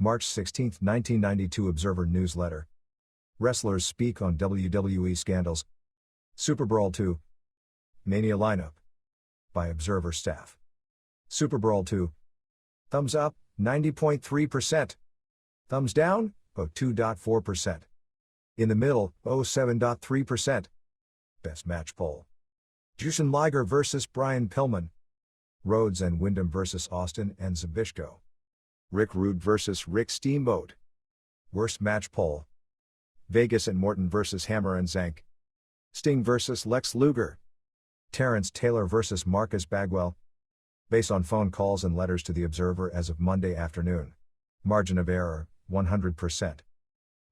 March 16, 1992 Observer Newsletter. Wrestlers speak on WWE scandals. SUPERBRAWL 2. Mania lineup. By Observer staff. SUPERBRAWL 2. Thumbs up, 90.3%. Thumbs down, 2.4%. In the middle, 7.3%. Best match poll. Jushin Liger vs. Brian Pillman. Rhodes and Wyndham vs. Austin and Zbyszko. Rick Rude vs. Rick Steamboat. Worst match poll. Vegas and Morton vs. Hammer and Zank. Sting vs. Lex Luger. Terrence Taylor vs. Marcus Bagwell. Based on phone calls and letters to the Observer as of Monday afternoon. Margin of error, 100%.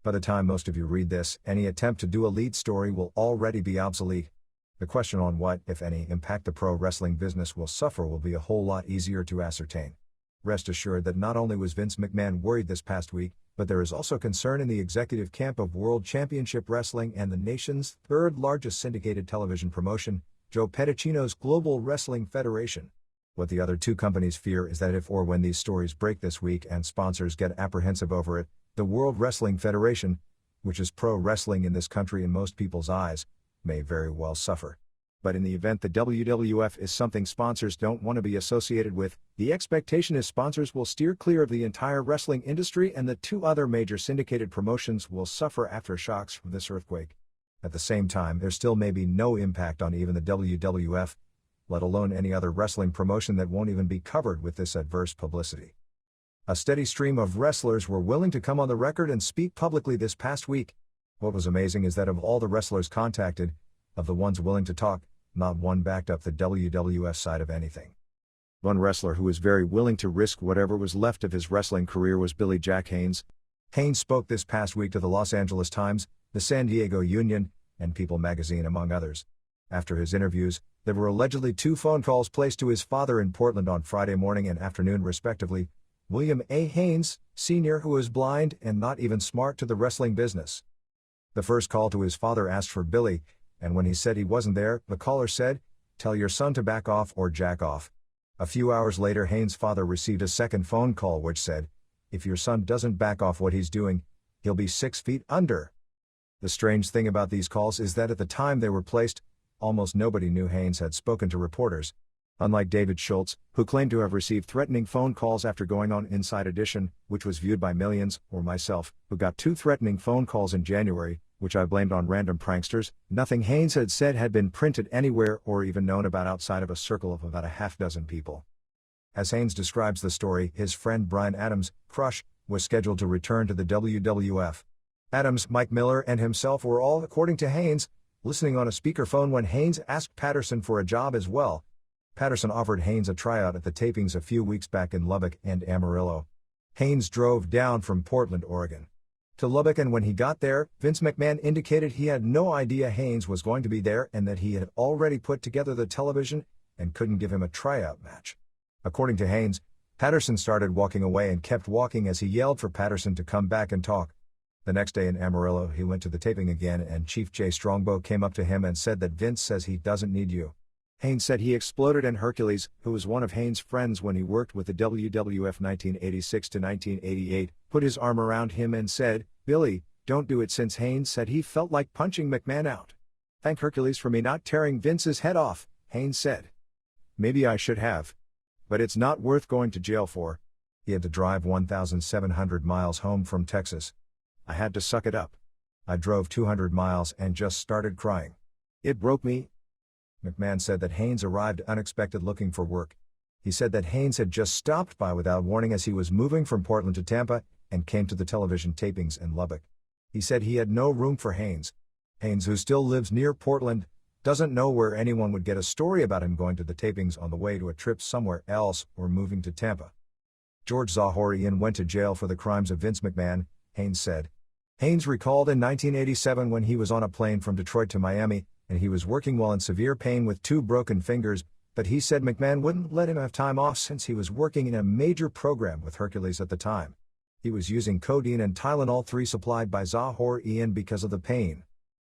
By the time most of you read this, any attempt to do a lead story will already be obsolete. The question on what, if any, impact the pro wrestling business will suffer will be a whole lot easier to ascertain. Rest assured that not only was Vince McMahon worried this past week, but there is also concern in the executive camp of World Championship Wrestling and the nation's third largest syndicated television promotion, Joe Pedicino's Global Wrestling Federation. What the other two companies fear is that if or when these stories break this week and sponsors get apprehensive over it, the World Wrestling Federation, which is pro wrestling in this country in most people's eyes, may very well suffer. But in the event the WWF is something sponsors don't want to be associated with, the expectation is sponsors will steer clear of the entire wrestling industry and the two other major syndicated promotions will suffer aftershocks from this earthquake. At the same time, there still may be no impact on even the WWF, let alone any other wrestling promotion that won't even be covered with this adverse publicity. A steady stream of wrestlers were willing to come on the record and speak publicly this past week. What was amazing is that of all the wrestlers contacted, of the ones willing to talk, not one backed up the WWF side of anything. One wrestler who was very willing to risk whatever was left of his wrestling career was Billy Jack Haynes. Haynes spoke this past week to the Los Angeles Times, the San Diego Union, and People magazine among others. After his interviews, there were allegedly 2 phone calls placed to his father in Portland on Friday morning and afternoon respectively, William A. Haynes, Sr., who is blind and not even smart to the wrestling business. The first call to his father asked for Billy, and when he said he wasn't there, the caller said, "Tell your son to back off or jack off." A few hours later Haynes' father received a second phone call which said, "If your son doesn't back off what he's doing, he'll be 6 feet under." The strange thing about these calls is that at the time they were placed, almost nobody knew Haynes had spoken to reporters. Unlike David Schultz, who claimed to have received threatening phone calls after going on Inside Edition, which was viewed by millions, or myself, who got 2 threatening phone calls in January, which I blamed on random pranksters, nothing Haynes had said had been printed anywhere or even known about outside of a circle of about a half dozen people. As Haynes describes the story, his friend Brian Adams, Crush, was scheduled to return to the WWF. Adams, Mike Miller and himself were all, according to Haynes, listening on a speakerphone when Haynes asked Patterson for a job as well. Patterson offered Haynes a tryout at the tapings a few weeks back in Lubbock and Amarillo. Haynes drove down from Portland, Oregon, to Lubbock, and when he got there, Vince McMahon indicated he had no idea Haynes was going to be there and that he had already put together the television and couldn't give him a tryout match. According to Haynes, Patterson started walking away and kept walking as he yelled for Patterson to come back and talk. The next day in Amarillo he went to the taping again and Chief Jay Strongbow came up to him and said that Vince says he doesn't need you. Haynes said he exploded and Hercules, who was one of Haynes' friends when he worked with the WWF 1986 to 1988, put his arm around him and said, "Billy, don't do it," since Haynes said he felt like punching McMahon out. "Thank Hercules for me not tearing Vince's head off," Haynes said. "Maybe I should have. But it's not worth going to jail for." He had to drive 1,700 miles home from Texas. "I had to suck it up. I drove 200 miles and just started crying. It broke me." McMahon said that Haynes arrived unexpected looking for work. He said that Haynes had just stopped by without warning as he was moving from Portland to Tampa and came to the television tapings in Lubbock. He said he had no room for Haynes. Haynes, who still lives near Portland, doesn't know where anyone would get a story about him going to the tapings on the way to a trip somewhere else or moving to Tampa. George Zahorian went to jail for the crimes of Vince McMahon, Haynes said. Haynes recalled in 1987 when he was on a plane from Detroit to Miami, and he was working while in severe pain with 2 broken fingers, but he said McMahon wouldn't let him have time off since he was working in a major program with Hercules at the time. He was using codeine and Tylenol 3 supplied by Zahorian because of the pain.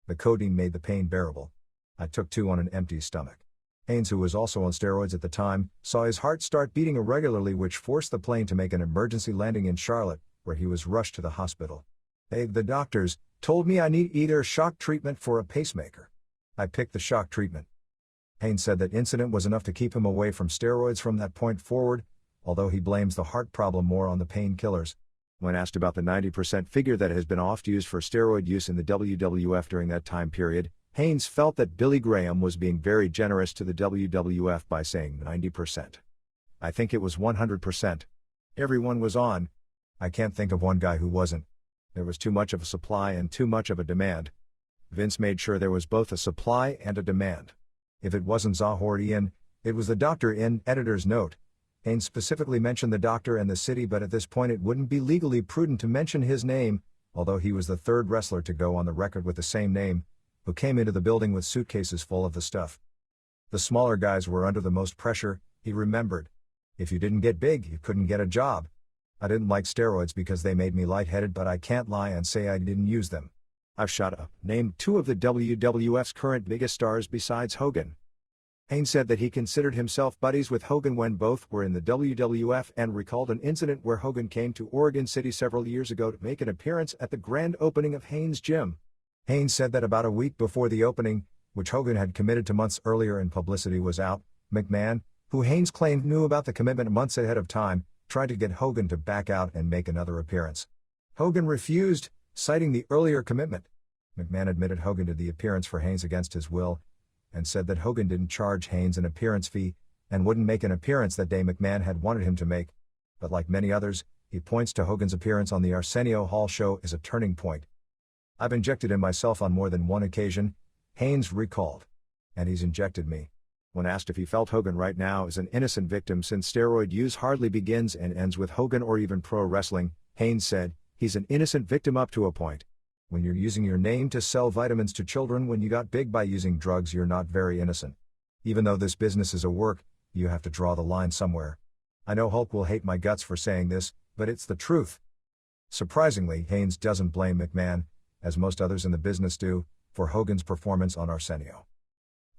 The codeine made the pain bearable. I took 2 on an empty stomach. Haynes, who was also on steroids at the time, saw his heart start beating irregularly, which forced the plane to make an emergency landing in Charlotte, where he was rushed to the hospital. The doctors told me I need either shock treatment for a pacemaker. I picked the shock treatment. Haynes said that incident was enough to keep him away from steroids from that point forward, although he blames the heart problem more on the painkillers. When asked about the 90% figure that has been oft used for steroid use in the WWF during that time period, Haynes felt that Billy Graham was being very generous to the WWF by saying 90%. I think it was 100%. Everyone was on. I can't think of one guy who wasn't. There was too much of a supply and too much of a demand. Vince made sure there was both a supply and a demand. If it wasn't Zahor in, it was the doctor in. Editor's note. Haynes specifically mentioned the doctor and the city, but at this point it wouldn't be legally prudent to mention his name, although he was the third wrestler to go on the record with the same name, who came into the building with suitcases full of the stuff. The smaller guys were under the most pressure, he remembered. If you didn't get big, you couldn't get a job. I didn't like steroids because they made me lightheaded, but I can't lie and say I didn't use them. I've shot up, named two of the WWF's current biggest stars besides Hogan. Haynes said that he considered himself buddies with Hogan when both were in the WWF and recalled an incident where Hogan came to Oregon City several years ago to make an appearance at the grand opening of Haynes' gym. Haynes said that about a week before the opening, which Hogan had committed to months earlier and publicity was out, McMahon, who Haynes claimed knew about the commitment months ahead of time, tried to get Hogan to back out and make another appearance. Hogan refused, citing the earlier commitment. McMahon admitted Hogan did the appearance for Haynes against his will, and said that Hogan didn't charge Haynes an appearance fee, and wouldn't make an appearance that day McMahon had wanted him to make. But like many others, he points to Hogan's appearance on the Arsenio Hall show as a turning point. I've injected him myself on more than one occasion, Haynes recalled. And he's injected me. When asked if he felt Hogan right now is an innocent victim since steroid use hardly begins and ends with Hogan or even pro wrestling, Haynes said, he's an innocent victim up to a point. When you're using your name to sell vitamins to children when you got big by using drugs, you're not very innocent. Even though this business is a work, you have to draw the line somewhere. I know Hulk will hate my guts for saying this, but it's the truth. Surprisingly, Haynes doesn't blame McMahon, as most others in the business do, for Hogan's performance on Arsenio.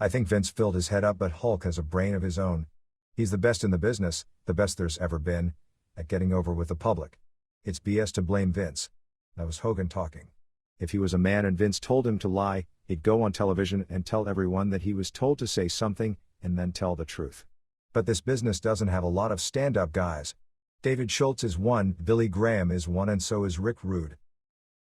I think Vince filled his head up, but Hulk has a brain of his own. He's the best in the business, the best there's ever been, at getting over with the public. It's BS to blame Vince. That was Hogan talking. If he was a man and Vince told him to lie, he'd go on television and tell everyone that he was told to say something, and then tell the truth. But this business doesn't have a lot of stand-up guys. David Schultz is one, Billy Graham is one, and so is Rick Rude.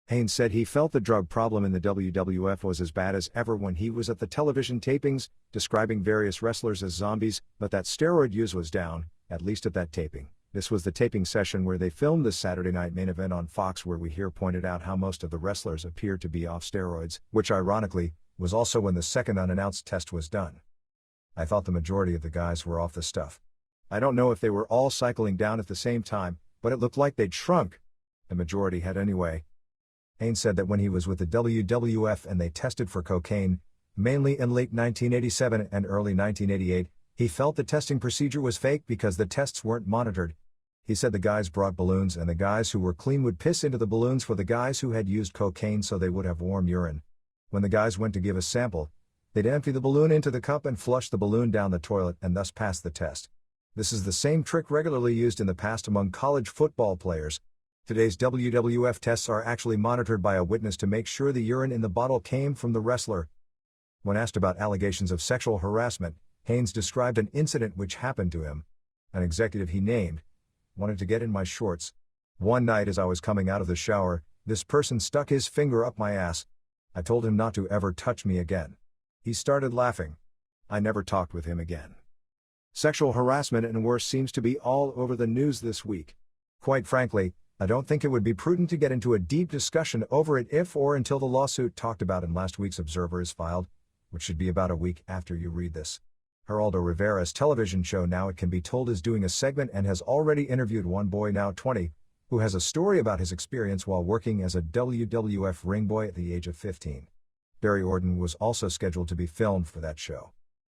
Haynes said he felt the drug problem in the WWF was as bad as ever when he was at the television tapings, describing various wrestlers as zombies, but that steroid use was down, at least at that taping. This was the taping session where they filmed the Saturday Night Main Event on Fox, where we here pointed out how most of the wrestlers appeared to be off steroids, which ironically, was also when the second unannounced test was done. I thought the majority of the guys were off the stuff. I don't know if they were all cycling down at the same time, but it looked like they'd shrunk. The majority had anyway. Haynes said that when he was with the WWF and they tested for cocaine, mainly in late 1987 and early 1988, he felt the testing procedure was fake because the tests weren't monitored. He said the guys brought balloons and the guys who were clean would piss into the balloons for the guys who had used cocaine so they would have warm urine. When the guys went to give a sample, they'd empty the balloon into the cup and flush the balloon down the toilet and thus pass the test. This is the same trick regularly used in the past among college football players. Today's WWF tests are actually monitored by a witness to make sure the urine in the bottle came from the wrestler. When asked about allegations of sexual harassment, Haynes described an incident which happened to him. An executive he named wanted to get in my shorts. One night as I was coming out of the shower, this person stuck his finger up my ass. I told him not to ever touch me again. He started laughing. I never talked with him again. Sexual harassment and worse seems to be all over the news this week. Quite frankly, I don't think it would be prudent to get into a deep discussion over it if or until the lawsuit talked about in last week's Observer is filed, which should be about a week after you read this. Geraldo Rivera's television show Now It Can Be Told is doing a segment and has already interviewed one boy, now 20, who has a story about his experience while working as a WWF ring boy at the age of 15. Barry Orton was also scheduled to be filmed for that show.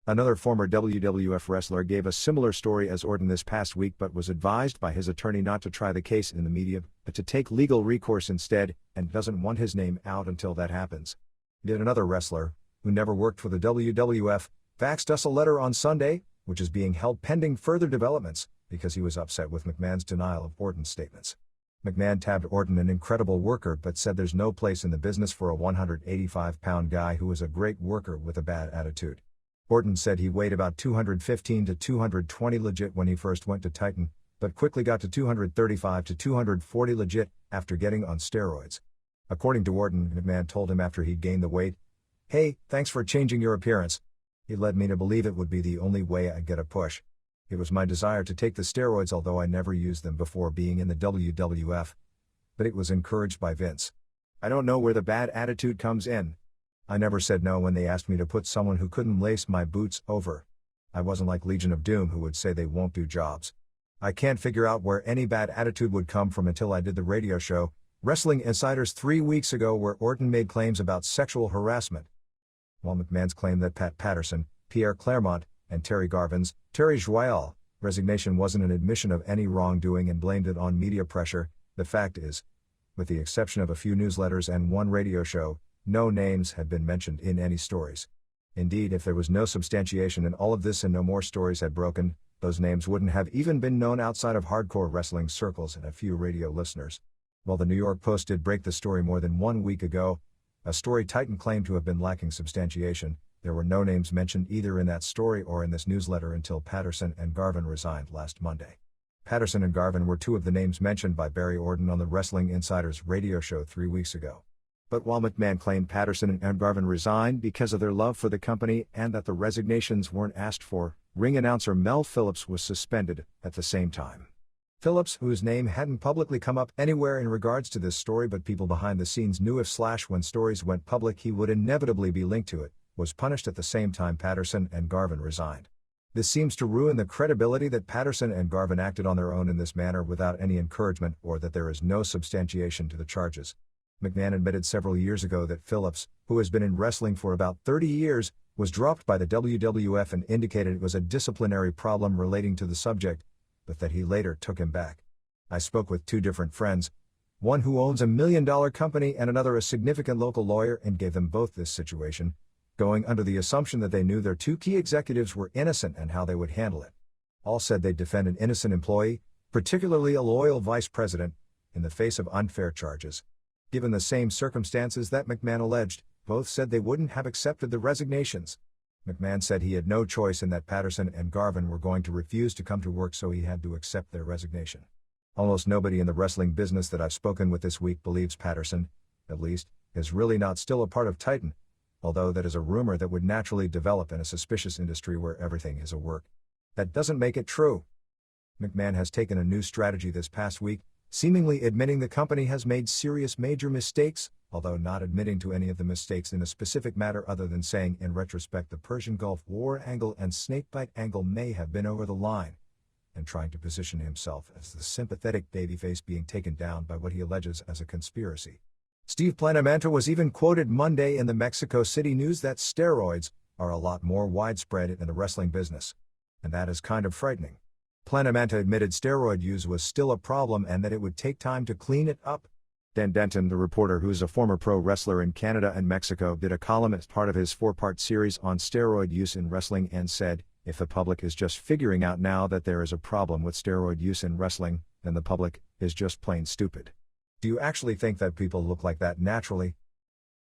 Another former WWF wrestler gave a similar story as Orton this past week, but was advised by his attorney not to try the case in the media, but to take legal recourse instead, and doesn't want his name out until that happens. Yet another wrestler, who never worked for the WWF, faxed us a letter on Sunday, which is being held pending further developments, because he was upset with McMahon's denial of Orton's statements. McMahon tabbed Orton an incredible worker but said there's no place in the business for a 185-pound guy who is a great worker with a bad attitude. Orton said he weighed about 215 to 220 legit when he first went to Titan, but quickly got to 235 to 240 legit after getting on steroids. According to Orton, McMahon told him after he'd gained the weight, "Hey, thanks for changing your appearance. It led me to believe it would be the only way I'd get a push. It was my desire to take the steroids, although I never used them before being in the WWF. But it was encouraged by Vince. I don't know where the bad attitude comes in. I never said no when they asked me to put someone who couldn't lace my boots over. I wasn't like Legion of Doom who would say they won't do jobs. I can't figure out where any bad attitude would come from until I did the radio show, Wrestling Insiders 3 weeks ago, where Orton made claims about sexual harassment." While McMahon's claim that Pat Patterson, Pierre Claremont, and Terry Garvin's, Terry Joyal, resignation wasn't an admission of any wrongdoing and blamed it on media pressure, the fact is, with the exception of a few newsletters and one radio show, no names had been mentioned in any stories. Indeed, if there was no substantiation in all of this and no more stories had broken, those names wouldn't have even been known outside of hardcore wrestling circles and a few radio listeners. While the New York Post did break the story more than 1 week ago, a story Titan claimed to have been lacking substantiation, there were no names mentioned either in that story or in this newsletter until Patterson and Garvin resigned last Monday. Patterson and Garvin were two of the names mentioned by Barry Orton on the Wrestling Insiders radio show 3 weeks ago. But while McMahon claimed Patterson and Garvin resigned because of their love for the company and that the resignations weren't asked for, ring announcer Mel Phillips was suspended at the same time. Phillips, whose name hadn't publicly come up anywhere in regards to this story but people behind the scenes knew when stories went public he would inevitably be linked to it, was punished at the same time Patterson and Garvin resigned. This seems to ruin the credibility that Patterson and Garvin acted on their own in this manner without any encouragement or that there is no substantiation to the charges. McMahon admitted several years ago that Phillips, who has been in wrestling for about 30 years, was dropped by the WWF and indicated it was a disciplinary problem relating to the subject, but that he later took him back. I spoke with two different friends, one who owns a $1 million company and another a significant local lawyer, and gave them both this situation, going under the assumption that they knew their two key executives were innocent and how they would handle it. All said they'd defend an innocent employee, particularly a loyal vice president, in the face of unfair charges. Given the same circumstances that McMahon alleged, both said they wouldn't have accepted the resignations. McMahon said he had no choice and that Patterson and Garvin were going to refuse to come to work, so he had to accept their resignation. Almost nobody in the wrestling business that I've spoken with this week believes Patterson, at least, is really not still a part of Titan, although that is a rumor that would naturally develop in a suspicious industry where everything is a work. That doesn't make it true. McMahon has taken a new strategy this past week, seemingly admitting the company has made serious major mistakes, although not admitting to any of the mistakes in a specific matter other than saying in retrospect the Persian Gulf War angle and snakebite angle may have been over the line, and trying to position himself as the sympathetic babyface being taken down by what he alleges as a conspiracy. Steve Planamanta was even quoted Monday in the Mexico City News that steroids are a lot more widespread in the wrestling business. And that is kind of frightening. Planamanta admitted steroid use was still a problem and that it would take time to clean it up. Dan Denton, the reporter who is a former pro wrestler in Canada and Mexico, did a column as part of his 4-part series on steroid use in wrestling and said, if the public is just figuring out now that there is a problem with steroid use in wrestling, then the public is just plain stupid. Do you actually think that people look like that naturally?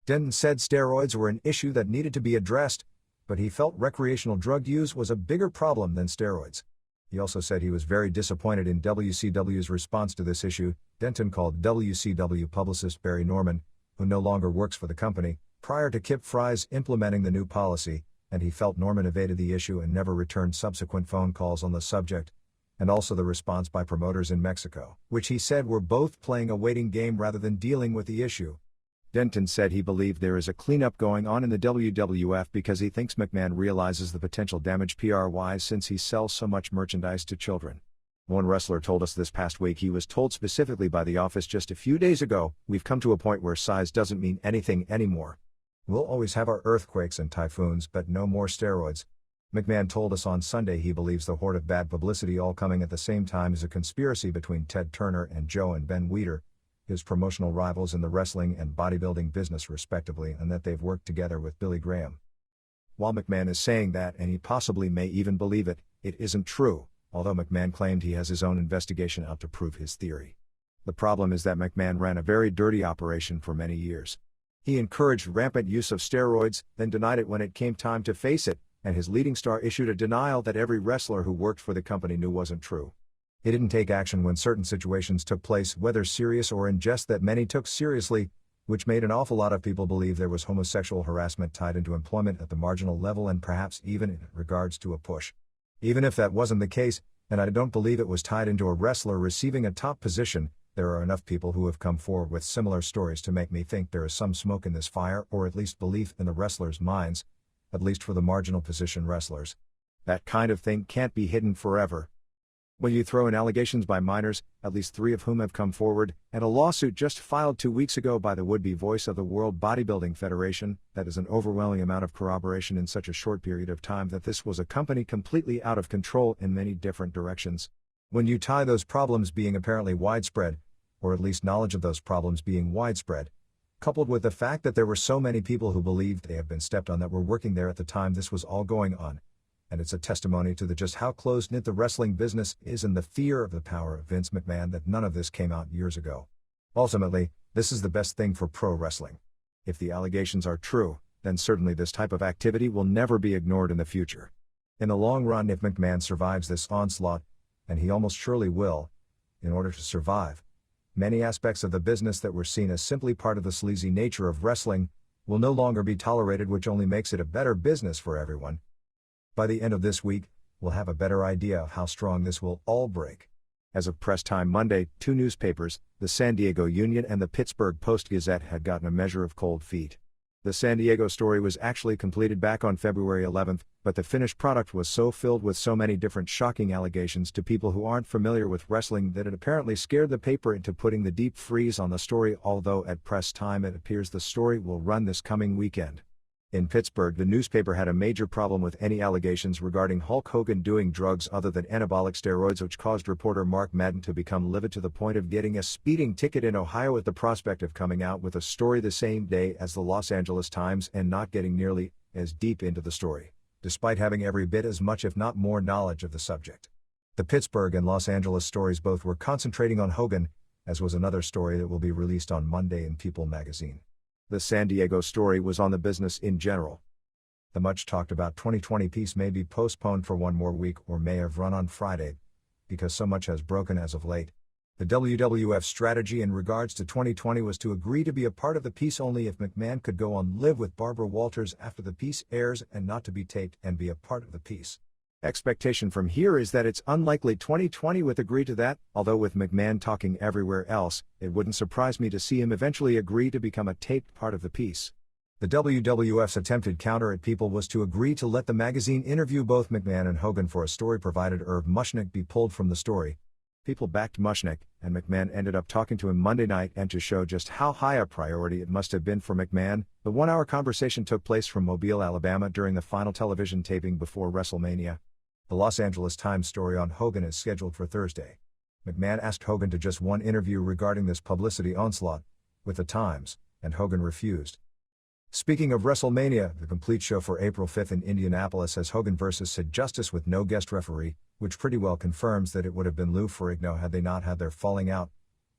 Denton said steroids were an issue that needed to be addressed, but he felt recreational drug use was a bigger problem than steroids. He also said he was very disappointed in WCW's response to this issue. Denton called WCW publicist Barry Norman, who no longer works for the company, prior to Kip Fry's implementing the new policy, and he felt Norman evaded the issue and never returned subsequent phone calls on the subject, and also the response by promoters in Mexico, which he said were both playing a waiting game rather than dealing with the issue. Denton said he believed there is a cleanup going on in the WWF because he thinks McMahon realizes the potential damage PR-wise since he sells so much merchandise to children. One wrestler told us this past week he was told specifically by the office just a few days ago, "We've come to a point where size doesn't mean anything anymore. We'll always have our earthquakes and typhoons, but no more steroids." McMahon told us on Sunday he believes the horde of bad publicity all coming at the same time is a conspiracy between Ted Turner and Joe and Ben Weider, his promotional rivals in the wrestling and bodybuilding business respectively, and that they've worked together with Billy Graham. While McMahon is saying that, and he possibly may even believe it, it isn't true, although McMahon claimed he has his own investigation out to prove his theory. The problem is that McMahon ran a very dirty operation for many years. He encouraged rampant use of steroids, then denied it when it came time to face it, and his leading star issued a denial that every wrestler who worked for the company knew wasn't true. He didn't take action when certain situations took place, whether serious or in jest, that many took seriously, which made an awful lot of people believe there was homosexual harassment tied into employment at the marginal level and perhaps even in regards to a push. Even if that wasn't the case, and I don't believe it was tied into a wrestler receiving a top position, there are enough people who have come forward with similar stories to make me think there is some smoke in this fire, or at least belief in the wrestlers' minds, at least for the marginal position wrestlers. That kind of thing can't be hidden forever. When you throw in allegations by minors, at least 3 of whom have come forward, and a lawsuit just filed 2 weeks ago by the would-be voice of the World Bodybuilding Federation, that is an overwhelming amount of corroboration in such a short period of time that this was a company completely out of control in many different directions. When you tie those problems being apparently widespread, or at least knowledge of those problems being widespread, coupled with the fact that there were so many people who believed they have been stepped on that were working there at the time this was all going on, and it's a testimony to just how close-knit the wrestling business is and the fear of the power of Vince McMahon that none of this came out years ago. Ultimately, this is the best thing for pro wrestling. If the allegations are true, then certainly this type of activity will never be ignored in the future. In the long run, if McMahon survives this onslaught, and he almost surely will, in order to survive, many aspects of the business that were seen as simply part of the sleazy nature of wrestling will no longer be tolerated, which only makes it a better business for everyone. By the end of this week, we'll have a better idea of how strong this will all break. As of press time Monday, 2 newspapers, the San Diego Union and the Pittsburgh Post-Gazette, had gotten a measure of cold feet. The San Diego story was actually completed back on February 11th, but the finished product was so filled with so many different shocking allegations to people who aren't familiar with wrestling that it apparently scared the paper into putting the deep freeze on the story, although at press time it appears the story will run this coming weekend. In Pittsburgh, the newspaper had a major problem with any allegations regarding Hulk Hogan doing drugs other than anabolic steroids, which caused reporter Mark Madden to become livid to the point of getting a speeding ticket in Ohio at the prospect of coming out with a story the same day as the Los Angeles Times and not getting nearly as deep into the story, despite having every bit as much if not more knowledge of the subject. The Pittsburgh and Los Angeles stories both were concentrating on Hogan, as was another story that will be released on Monday in People magazine. The San Diego story was on the business in general. The much-talked-about 2020 piece may be postponed for 1 more week or may have run on Friday, because so much has broken as of late. The WWF strategy in regards to 2020 was to agree to be a part of the piece only if McMahon could go on Live with Barbara Walters after the piece airs, and not to be taped and be a part of the piece. Expectation from here is that it's unlikely 2020 would agree to that, although with McMahon talking everywhere else, it wouldn't surprise me to see him eventually agree to become a taped part of the piece. The WWF's attempted counter at People was to agree to let the magazine interview both McMahon and Hogan for a story provided Irv Mushnick be pulled from the story. People backed Mushnick, and McMahon ended up talking to him Monday night, and to show just how high a priority it must have been for McMahon, the 1-hour conversation took place from Mobile, Alabama during the final television taping before WrestleMania. The Los Angeles Times story on Hogan is scheduled for Thursday. McMahon asked Hogan to just one interview regarding this publicity onslaught with the Times, and Hogan refused. Speaking of WrestleMania, the complete show for April 5th in Indianapolis has Hogan vs. Sid Justice with no guest referee, which pretty well confirms that it would have been Lou Ferrigno had they not had their falling out.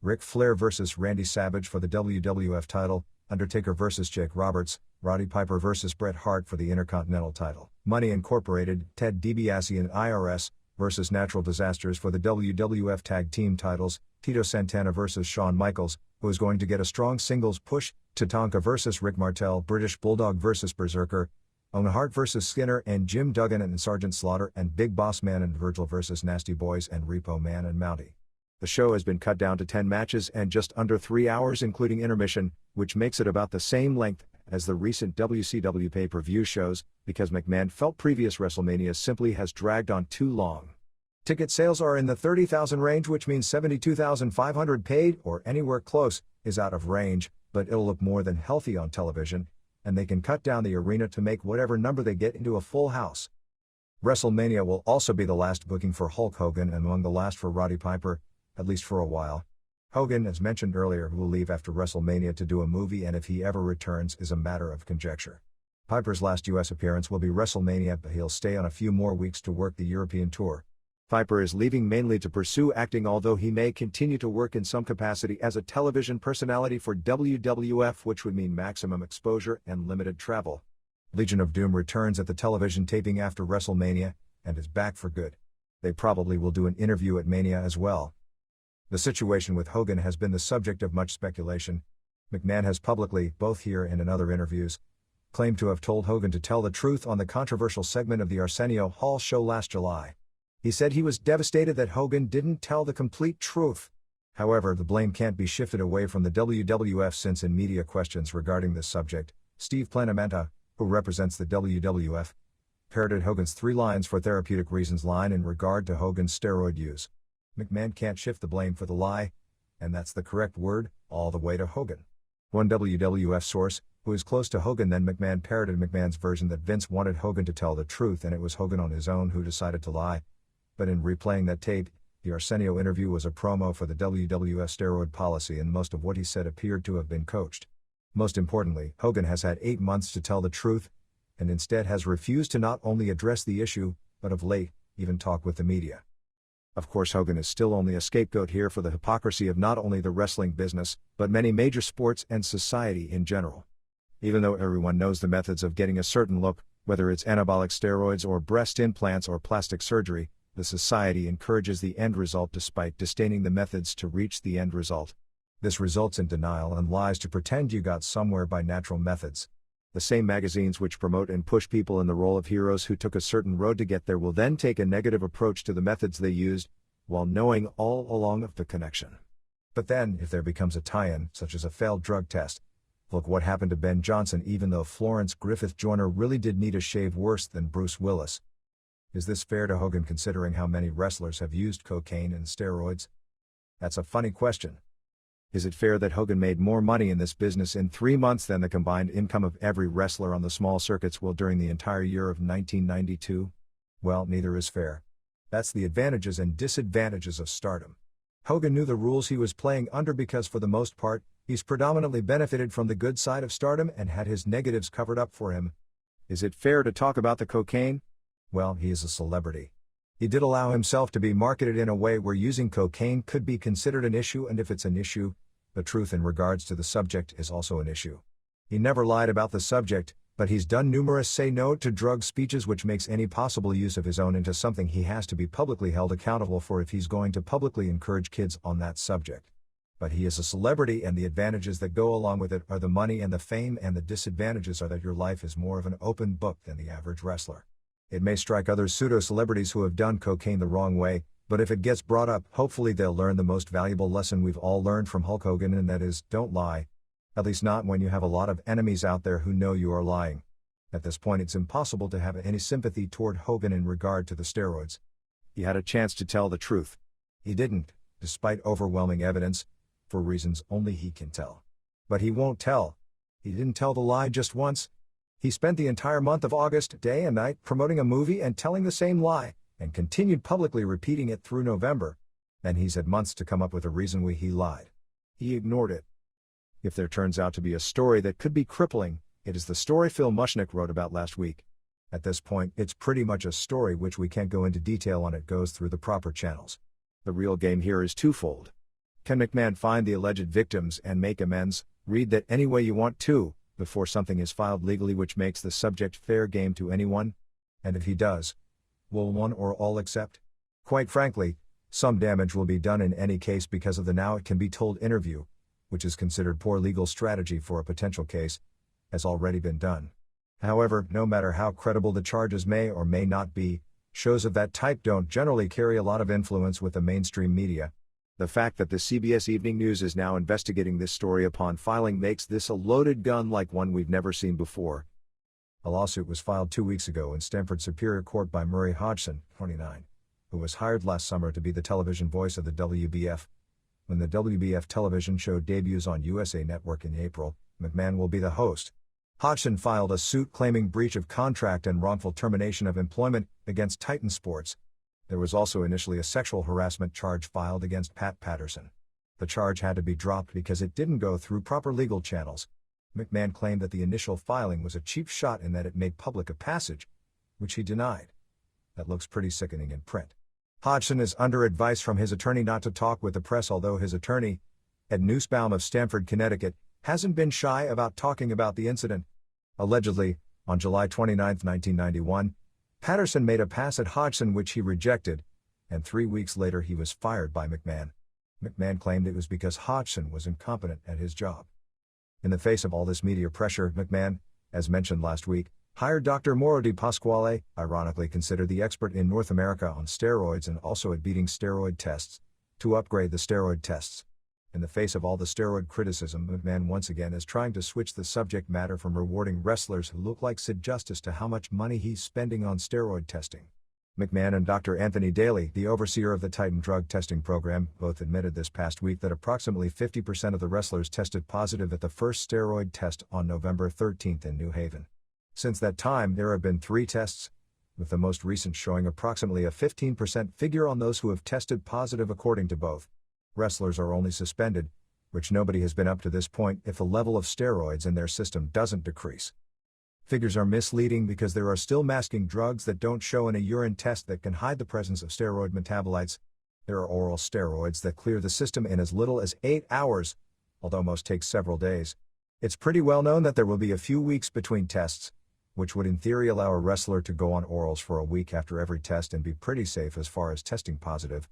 Ric Flair vs. Randy Savage for the WWF title, Undertaker vs. Jake Roberts, Roddy Piper vs. Bret Hart for the Intercontinental title, Money Incorporated, Ted DiBiase and IRS vs. Natural Disasters for the WWF Tag Team titles, Tito Santana vs. Shawn Michaels, who is going to get a strong singles push, Tatanka vs. Rick Martel, British Bulldog vs. Berserker, Owen Hart vs. Skinner and Jim Duggan and Sergeant Slaughter, and Big Boss Man and Virgil vs. Nasty Boys and Repo Man and Mountie. The show has been cut down to 10 matches and just under 3 hours including intermission, which makes it about the same length as the recent WCW pay-per-view shows, because McMahon felt previous WrestleMania simply has dragged on too long. Ticket sales are in the 30,000 range, which means 72,500 paid, or anywhere close, is out of range, but it'll look more than healthy on television, and they can cut down the arena to make whatever number they get into a full house. WrestleMania will also be the last booking for Hulk Hogan and among the last for Roddy Piper, at least for a while. Hogan, as mentioned earlier, will leave after WrestleMania to do a movie, and if he ever returns is a matter of conjecture. Piper's last U.S. appearance will be WrestleMania, but he'll stay on a few more weeks to work the European tour. Piper is leaving mainly to pursue acting, although he may continue to work in some capacity as a television personality for WWF, which would mean maximum exposure and limited travel. Legion of Doom returns at the television taping after WrestleMania, and is back for good. They probably will do an interview at Mania as well. The situation with Hogan has been the subject of much speculation. McMahon has publicly, both here and in other interviews, claimed to have told Hogan to tell the truth on the controversial segment of the Arsenio Hall show last July. He said he was devastated that Hogan didn't tell the complete truth. However, the blame can't be shifted away from the WWF, since in media questions regarding this subject, Steve Plenamenta, who represents the WWF, parroted Hogan's 3 lines for therapeutic reasons line in regard to Hogan's steroid use. McMahon can't shift the blame for the lie, and that's the correct word, all the way to Hogan. One WWF source, who is close to Hogan, then McMahon, parroted McMahon's version that Vince wanted Hogan to tell the truth and it was Hogan on his own who decided to lie. But in replaying that tape, the Arsenio interview was a promo for the WWF steroid policy, and most of what he said appeared to have been coached. Most importantly, Hogan has had 8 months to tell the truth, and instead has refused to not only address the issue, but of late, even talk with the media. Of course, Hogan is still only a scapegoat here for the hypocrisy of not only the wrestling business, but many major sports and society in general. Even though everyone knows the methods of getting a certain look, whether it's anabolic steroids or breast implants or plastic surgery, the society encourages the end result despite disdaining the methods to reach the end result. This results in denial and lies to pretend you got somewhere by natural methods. The same magazines which promote and push people in the role of heroes who took a certain road to get there will then take a negative approach to the methods they used, while knowing all along of the connection. But then, if there becomes a tie-in, such as a failed drug test, look what happened to Ben Johnson, even though Florence Griffith Joyner really did need a shave worse than Bruce Willis. Is this fair to Hogan considering how many wrestlers have used cocaine and steroids? That's a funny question. Is it fair that Hogan made more money in this business in 3 months than the combined income of every wrestler on the small circuits will during the entire year of 1992? Well, neither is fair. That's the advantages and disadvantages of stardom. Hogan knew the rules he was playing under because for the most part, he's predominantly benefited from the good side of stardom and had his negatives covered up for him. Is it fair to talk about the cocaine? Well, he is a celebrity. He did allow himself to be marketed in a way where using cocaine could be considered an issue, and if it's an issue, the truth in regards to the subject is also an issue. He never lied about the subject, but he's done numerous say no to drug speeches, which makes any possible use of his own into something he has to be publicly held accountable for if he's going to publicly encourage kids on that subject. But he is a celebrity, and the advantages that go along with it are the money and the fame, and the disadvantages are that your life is more of an open book than the average wrestler. It may strike other pseudo-celebrities who have done cocaine the wrong way, but if it gets brought up, hopefully they'll learn the most valuable lesson we've all learned from Hulk Hogan, and that is, don't lie. At least not when you have a lot of enemies out there who know you are lying. At this point, it's impossible to have any sympathy toward Hogan in regard to the steroids. He had a chance to tell the truth. He didn't, despite overwhelming evidence, for reasons only he can tell. But he won't tell. He didn't tell the lie just once. He spent the entire month of August, day and night, promoting a movie and telling the same lie, and continued publicly repeating it through November. Then he's had months to come up with a reason why he lied. He ignored it. If there turns out to be a story that could be crippling, it is the story Phil Mushnick wrote about last week. At this point, it's pretty much a story which we can't go into detail on. It goes through the proper channels. The real game here is twofold. Can McMahon find the alleged victims and make amends? Read that any way you want to, before something is filed legally, which makes the subject fair game to anyone? And if he does, will one or all accept? Quite frankly, some damage will be done in any case because of the now it can be told interview, which is considered poor legal strategy for a potential case, has already been done. However, no matter how credible the charges may or may not be, shows of that type don't generally carry a lot of influence with the mainstream media. The fact that the CBS Evening News is now investigating this story upon filing makes this a loaded gun like one we've never seen before. A lawsuit was filed 2 weeks ago in Stamford Superior Court by Murray Hodgson, 29, who was hired last summer to be the television voice of the WBF. When the WBF television show debuts on USA Network in April, McMahon will be the host. Hodgson filed a suit claiming breach of contract and wrongful termination of employment against Titan Sports. There was also initially a sexual harassment charge filed against Pat Patterson. The charge had to be dropped because it didn't go through proper legal channels. McMahon claimed that the initial filing was a cheap shot in that it made public a passage, which he denied. That looks pretty sickening in print. Hodgson is under advice from his attorney not to talk with the press, although his attorney, Ed Nussbaum of Stamford, Connecticut, hasn't been shy about talking about the incident. Allegedly, on July 29, 1991, Patterson made a pass at Hodgson which he rejected, and 3 weeks later he was fired by McMahon. McMahon claimed it was because Hodgson was incompetent at his job. In the face of all this media pressure, McMahon, as mentioned last week, hired Dr. Mauro Di Pasquale, ironically considered the expert in North America on steroids and also at beating steroid tests, to upgrade the steroid tests. In the face of all the steroid criticism, McMahon once again is trying to switch the subject matter from rewarding wrestlers who look like Sid Justice to how much money he's spending on steroid testing. McMahon and Dr. Anthony Daly, the overseer of the Titan drug testing program, both admitted this past week that approximately 50% of the wrestlers tested positive at the first steroid test on November 13 in New Haven. Since that time, there have been 3 tests, with the most recent showing approximately a 15% figure on those who have tested positive according to both. Wrestlers are only suspended, which nobody has been up to this point, if the level of steroids in their system doesn't decrease. Figures are misleading because there are still masking drugs that don't show in a urine test that can hide the presence of steroid metabolites. There are oral steroids that clear the system in as little as 8 hours, although most take several days. It's pretty well known that there will be a few weeks between tests, which would in theory allow a wrestler to go on orals for a week after every test and be pretty safe as far as testing positive.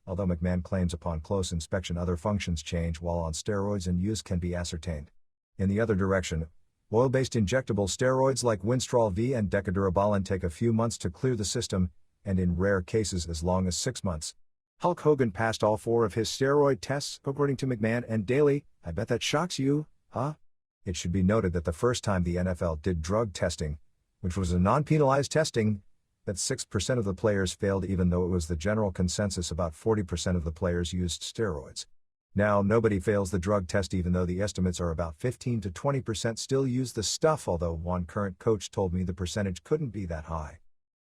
Although McMahon claims upon close inspection other functions change while on steroids and use can be ascertained. In the other direction, oil-based injectable steroids like Winstrol V and Decadurabolin take a few months to clear the system, and in rare cases as long as 6 months. Hulk Hogan passed all 4 of his steroid tests, according to McMahon and Daly. I bet that shocks you, huh? It should be noted that the first time the NFL did drug testing, which was a non-penalized testing, that 6% of the players failed, even though it was the general consensus about 40% of the players used steroids. Now nobody fails the drug test, even though the estimates are about 15 to 20% still use the stuff, although one current coach told me the percentage couldn't be that high.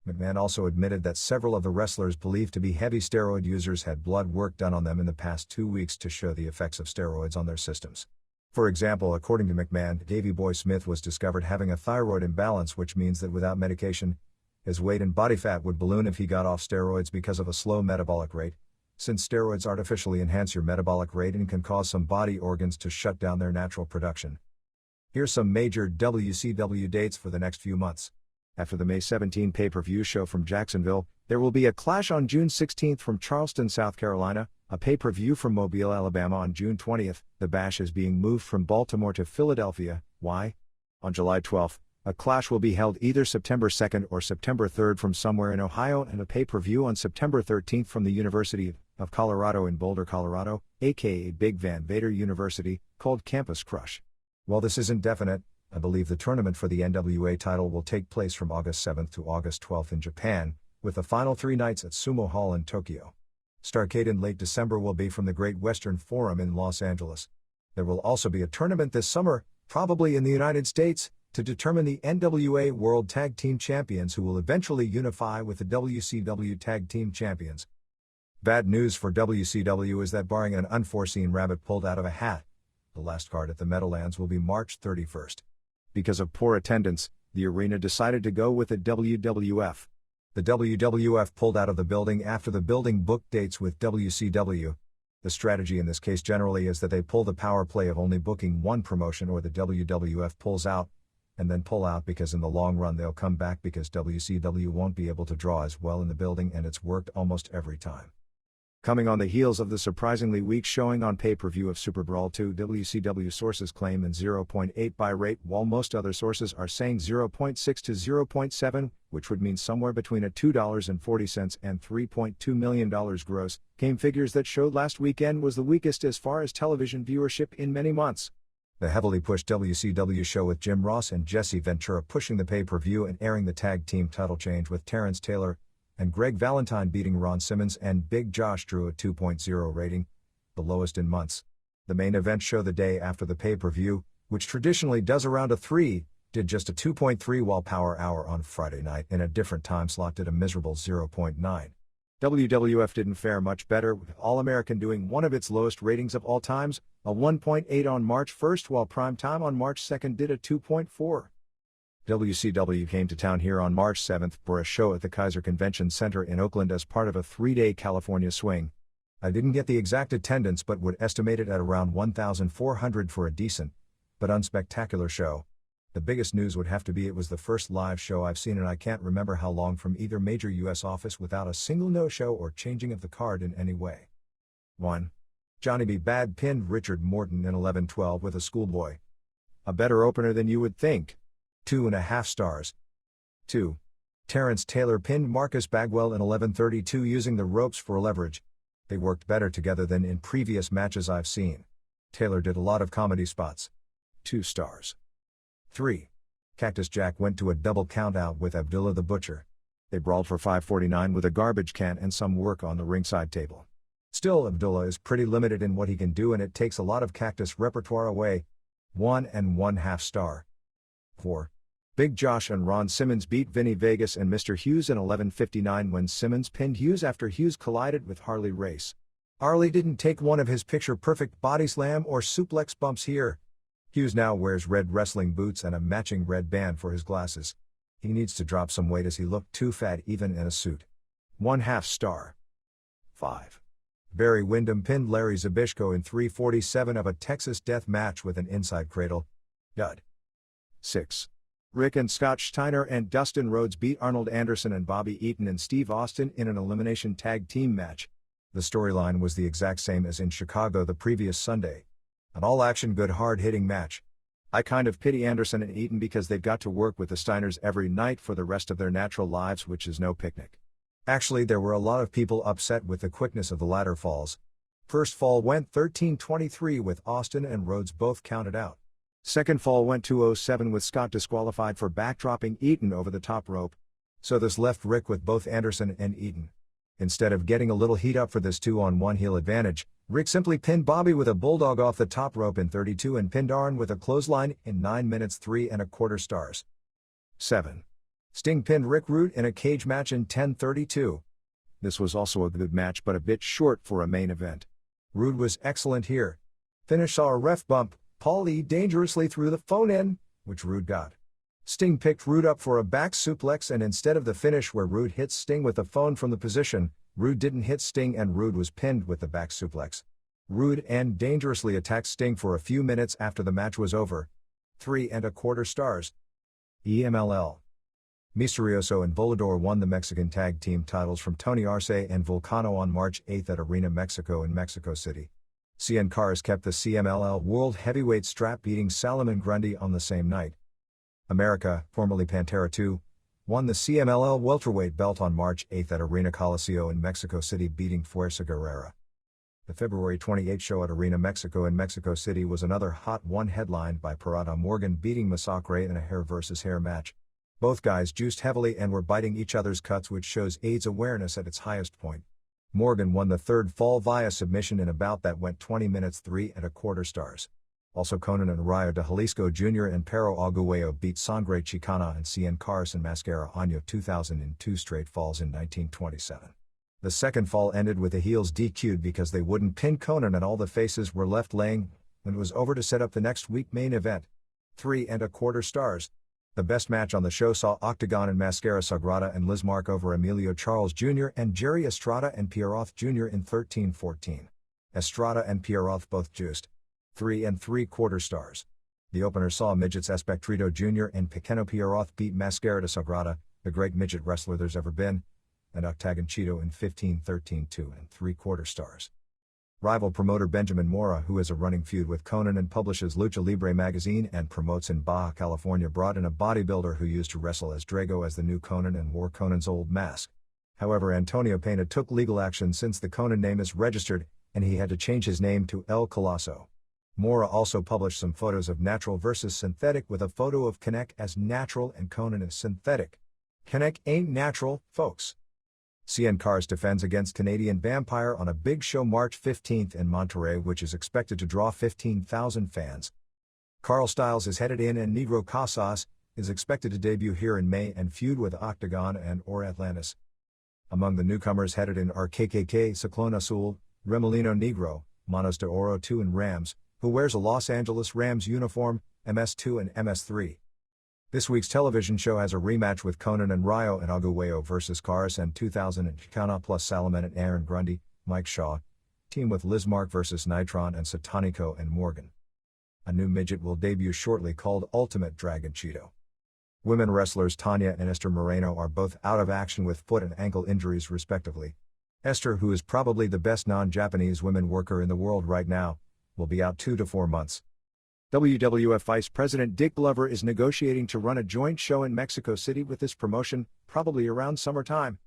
McMahon also admitted that several of the wrestlers believed to be heavy steroid users had blood work done on them in the past 2 weeks to show the effects of steroids on their systems. For example, according to McMahon, Davey Boy Smith was discovered having a thyroid imbalance, which means that without medication, his weight and body fat would balloon if he got off steroids because of a slow metabolic rate, since steroids artificially enhance your metabolic rate and can cause some body organs to shut down their natural production. Here's some major WCW dates for the next few months. After the May 17 pay-per-view show from Jacksonville, there will be a Clash on June 16 from Charleston, South Carolina, a pay-per-view from Mobile, Alabama on June 20. The Bash is being moved from Baltimore to Philadelphia. Why? On July 12, a Clash will be held either September 2 or September 3 from somewhere in Ohio, and a pay-per-view on September 13 from the University of Colorado in Boulder, Colorado, aka Big Van Vader University, called Campus Crush. While this isn't definite, I believe the tournament for the NWA title will take place from August 7 to August 12 in Japan, with the final 3 nights at Sumo Hall in Tokyo. Starrcade in late December will be from the Great Western Forum in Los Angeles. There will also be a tournament this summer, probably in the United States, to determine the NWA World Tag Team Champions, who will eventually unify with the WCW Tag Team Champions. Bad news for WCW is that barring an unforeseen rabbit pulled out of a hat, the last card at the Meadowlands will be March 31st. Because of poor attendance, the arena decided to go with the WWF. The WWF pulled out of the building after the building booked dates with WCW. The strategy in this case generally is that they pull the power play of only booking one promotion, or the WWF pulls out, and then pull out because in the long run they'll come back because WCW won't be able to draw as well in the building, and it's worked almost every time. Coming on the heels of the surprisingly weak showing on pay-per-view of SUPERBRAWL 2, WCW sources claim an 0.8 buy rate, while most other sources are saying 0.6 to 0.7, which would mean somewhere between a $2.40 and $3.2 million gross. Came figures that showed last weekend was the weakest as far as television viewership in many months. The heavily pushed WCW show with Jim Ross and Jesse Ventura pushing the pay-per-view and airing the tag team title change with Terrence Taylor and Greg Valentine beating Ron Simmons and Big Josh drew a 2.0 rating, the lowest in months. The main event show the day after the pay-per-view, which traditionally does around a 3, did just a 2.3, while Power Hour on Friday night in a different time slot did a miserable 0.9. WWF didn't fare much better, with All-American doing one of its lowest ratings of all times, a 1.8 on March 1st, while Prime Time on March 2nd did a 2.4. WCW came to town here on March 7th for a show at the Kaiser Convention Center in Oakland as part of a 3-day California swing. I didn't get the exact attendance but would estimate it at around 1,400 for a decent, but unspectacular show. The biggest news would have to be it was the first live show I've seen and I can't remember how long from either major US office without a single no-show or changing of the card in any way. 1. Johnny B. Bad pinned Richard Morton in 11:12 with a schoolboy. A better opener than you would think. 2.5 stars. 2. Terrence Taylor pinned Marcus Bagwell in 11:32 using the ropes for leverage. They worked better together than in previous matches I've seen. Taylor did a lot of comedy spots. 2 stars. 3. Cactus Jack went to a double countout with Abdullah the Butcher. They brawled for 5:49 with a garbage can and some work on the ringside table. Still, Abdullah is pretty limited in what he can do and it takes a lot of Cactus repertoire away. 1.5 star. 4. Big Josh and Ron Simmons beat Vinny Vegas and Mr. Hughes in 11:59 when Simmons pinned Hughes after Hughes collided with Harley Race. Harley didn't take one of his picture-perfect body slam or suplex bumps here. Hughes now wears red wrestling boots and a matching red band for his glasses. He needs to drop some weight as he looked too fat even in a suit. 1/2 star. 5. Barry Windham pinned Larry Zbyszko in 3:47 of a Texas death match with an inside cradle. Dud. 6. Rick and Scott Steiner and Dustin Rhodes beat Arnold Anderson and Bobby Eaton and Steve Austin in an elimination tag team match. The storyline was the exact same as in Chicago the previous Sunday. An all-action good hard-hitting match. I kind of pity Anderson and Eaton because they've got to work with the Steiners every night for the rest of their natural lives, which is no picnic. Actually, there were a lot of people upset with the quickness of the ladder falls. First fall went 13:23 with Austin and Rhodes both counted out. Second fall went 2:07 with Scott disqualified for backdropping Eaton over the top rope. So this left Rick with both Anderson and Eaton. Instead of getting a little heat up for this 2-on-1 heel advantage, Rick simply pinned Bobby with a bulldog off the top rope in 32 and pinned Arn with a clothesline in 9 minutes 3.25 stars. 7. Sting pinned Rick Rude in a cage match in 10:32. This was also a good match but a bit short for a main event. Rude was excellent here. Finish saw a ref bump, Paul E. dangerously threw the phone in, which Rude got. Sting picked Rude up for a back suplex and instead of the finish where Rude hits Sting with the phone from the position, Rude didn't hit Sting and Rude was pinned with the back suplex. Rude and dangerously attacked Sting for a few minutes after the match was over. 3.25 stars. EMLL. Misterioso and Volador won the Mexican tag team titles from Tony Arce and Vulcano on March 8 at Arena Mexico in Mexico City. Cien Caras kept the CMLL World Heavyweight strap beating Salomon Grundy on the same night. America, formerly Pantera 2, won the CMLL welterweight belt on March 8 at Arena Coliseo in Mexico City beating Fuerza Guerrera. The February 28 show at Arena Mexico in Mexico City was another hot one headlined by Parada Morgan beating Massacre in a hair versus hair match. Both guys juiced heavily and were biting each other's cuts, which shows AIDS awareness at its highest point. Morgan won the third fall via submission in a bout that went 20 minutes 3.25 stars. Also Conan and Rayo de Jalisco Jr. and Pero Aguayo beat Sangre Chicana and Cien Caras and Mascara Año 2000 in 2 straight falls in 1927. The second fall ended with the heels DQ'd because they wouldn't pin Conan and all the faces were left laying when it was over to set up the next week main event. 3.25 stars. The best match on the show saw Octagon and Mascara Sagrada and Liz Mark over Emilio Charles Jr. and Jerry Estrada and Pierroth Jr. in 13:14. Estrada and Pierroth both juiced. 3.75 stars. The opener saw Midgets Espectrito Jr. and Pequeno Pierroth beat Mascara de Sagrada, the great midget wrestler there's ever been, and Octagon Cheeto in 15:13 2.75 stars. Rival promoter Benjamin Mora, who has a running feud with Conan and publishes Lucha Libre magazine and promotes in Baja California, brought in a bodybuilder who used to wrestle as Drago as the new Conan and wore Conan's old mask. However, Antonio Pena took legal action since the Conan name is registered, and he had to change his name to El Coloso. Mora also published some photos of natural versus synthetic with a photo of Kanek as natural and Conan as synthetic. Kanek ain't natural, folks. Cien Caras defends against Canadian Vampire on a big show March 15 in Monterrey, which is expected to draw 15,000 fans. Carl Styles is headed in and Negro Casas is expected to debut here in May and feud with Octagon and or Atlantis. Among the newcomers headed in are KKK, Ciclone Azul, Remolino Negro, Manos de Oro 2 and Rams, who wears a Los Angeles Rams uniform, MS2 and MS3. This week's television show has a rematch with Conan and Ryo and Aguayo vs. Karis and 2000 and Chicana plus Salaman and Aaron Grundy, Mike Shaw. Team with Lizmark vs. Nitron and Satanico and Morgan. A new midget will debut shortly called Ultimate Dragon Cheeto. Women wrestlers Tanya and Esther Moreno are both out of action with foot and ankle injuries respectively. Esther, who is probably the best non-Japanese women worker in the world right now, will be out 2 to 4 months. WWF Vice President Dick Glover is negotiating to run a joint show in Mexico City with this promotion, probably around summertime.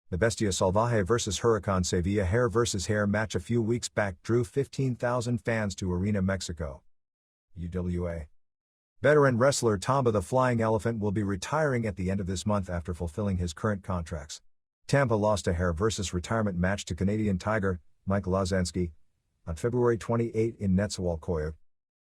The Bestia Salvaje vs. Huracan Sevilla hair vs. hair match a few weeks back drew 15,000 fans to Arena Mexico. UWA. Veteran wrestler Tamba the Flying Elephant will be retiring at the end of this month after fulfilling his current contracts. Tampa lost a hair versus retirement match to Canadian Tiger, Mike Lazansky, on February 28 in Nezahualcóyotl.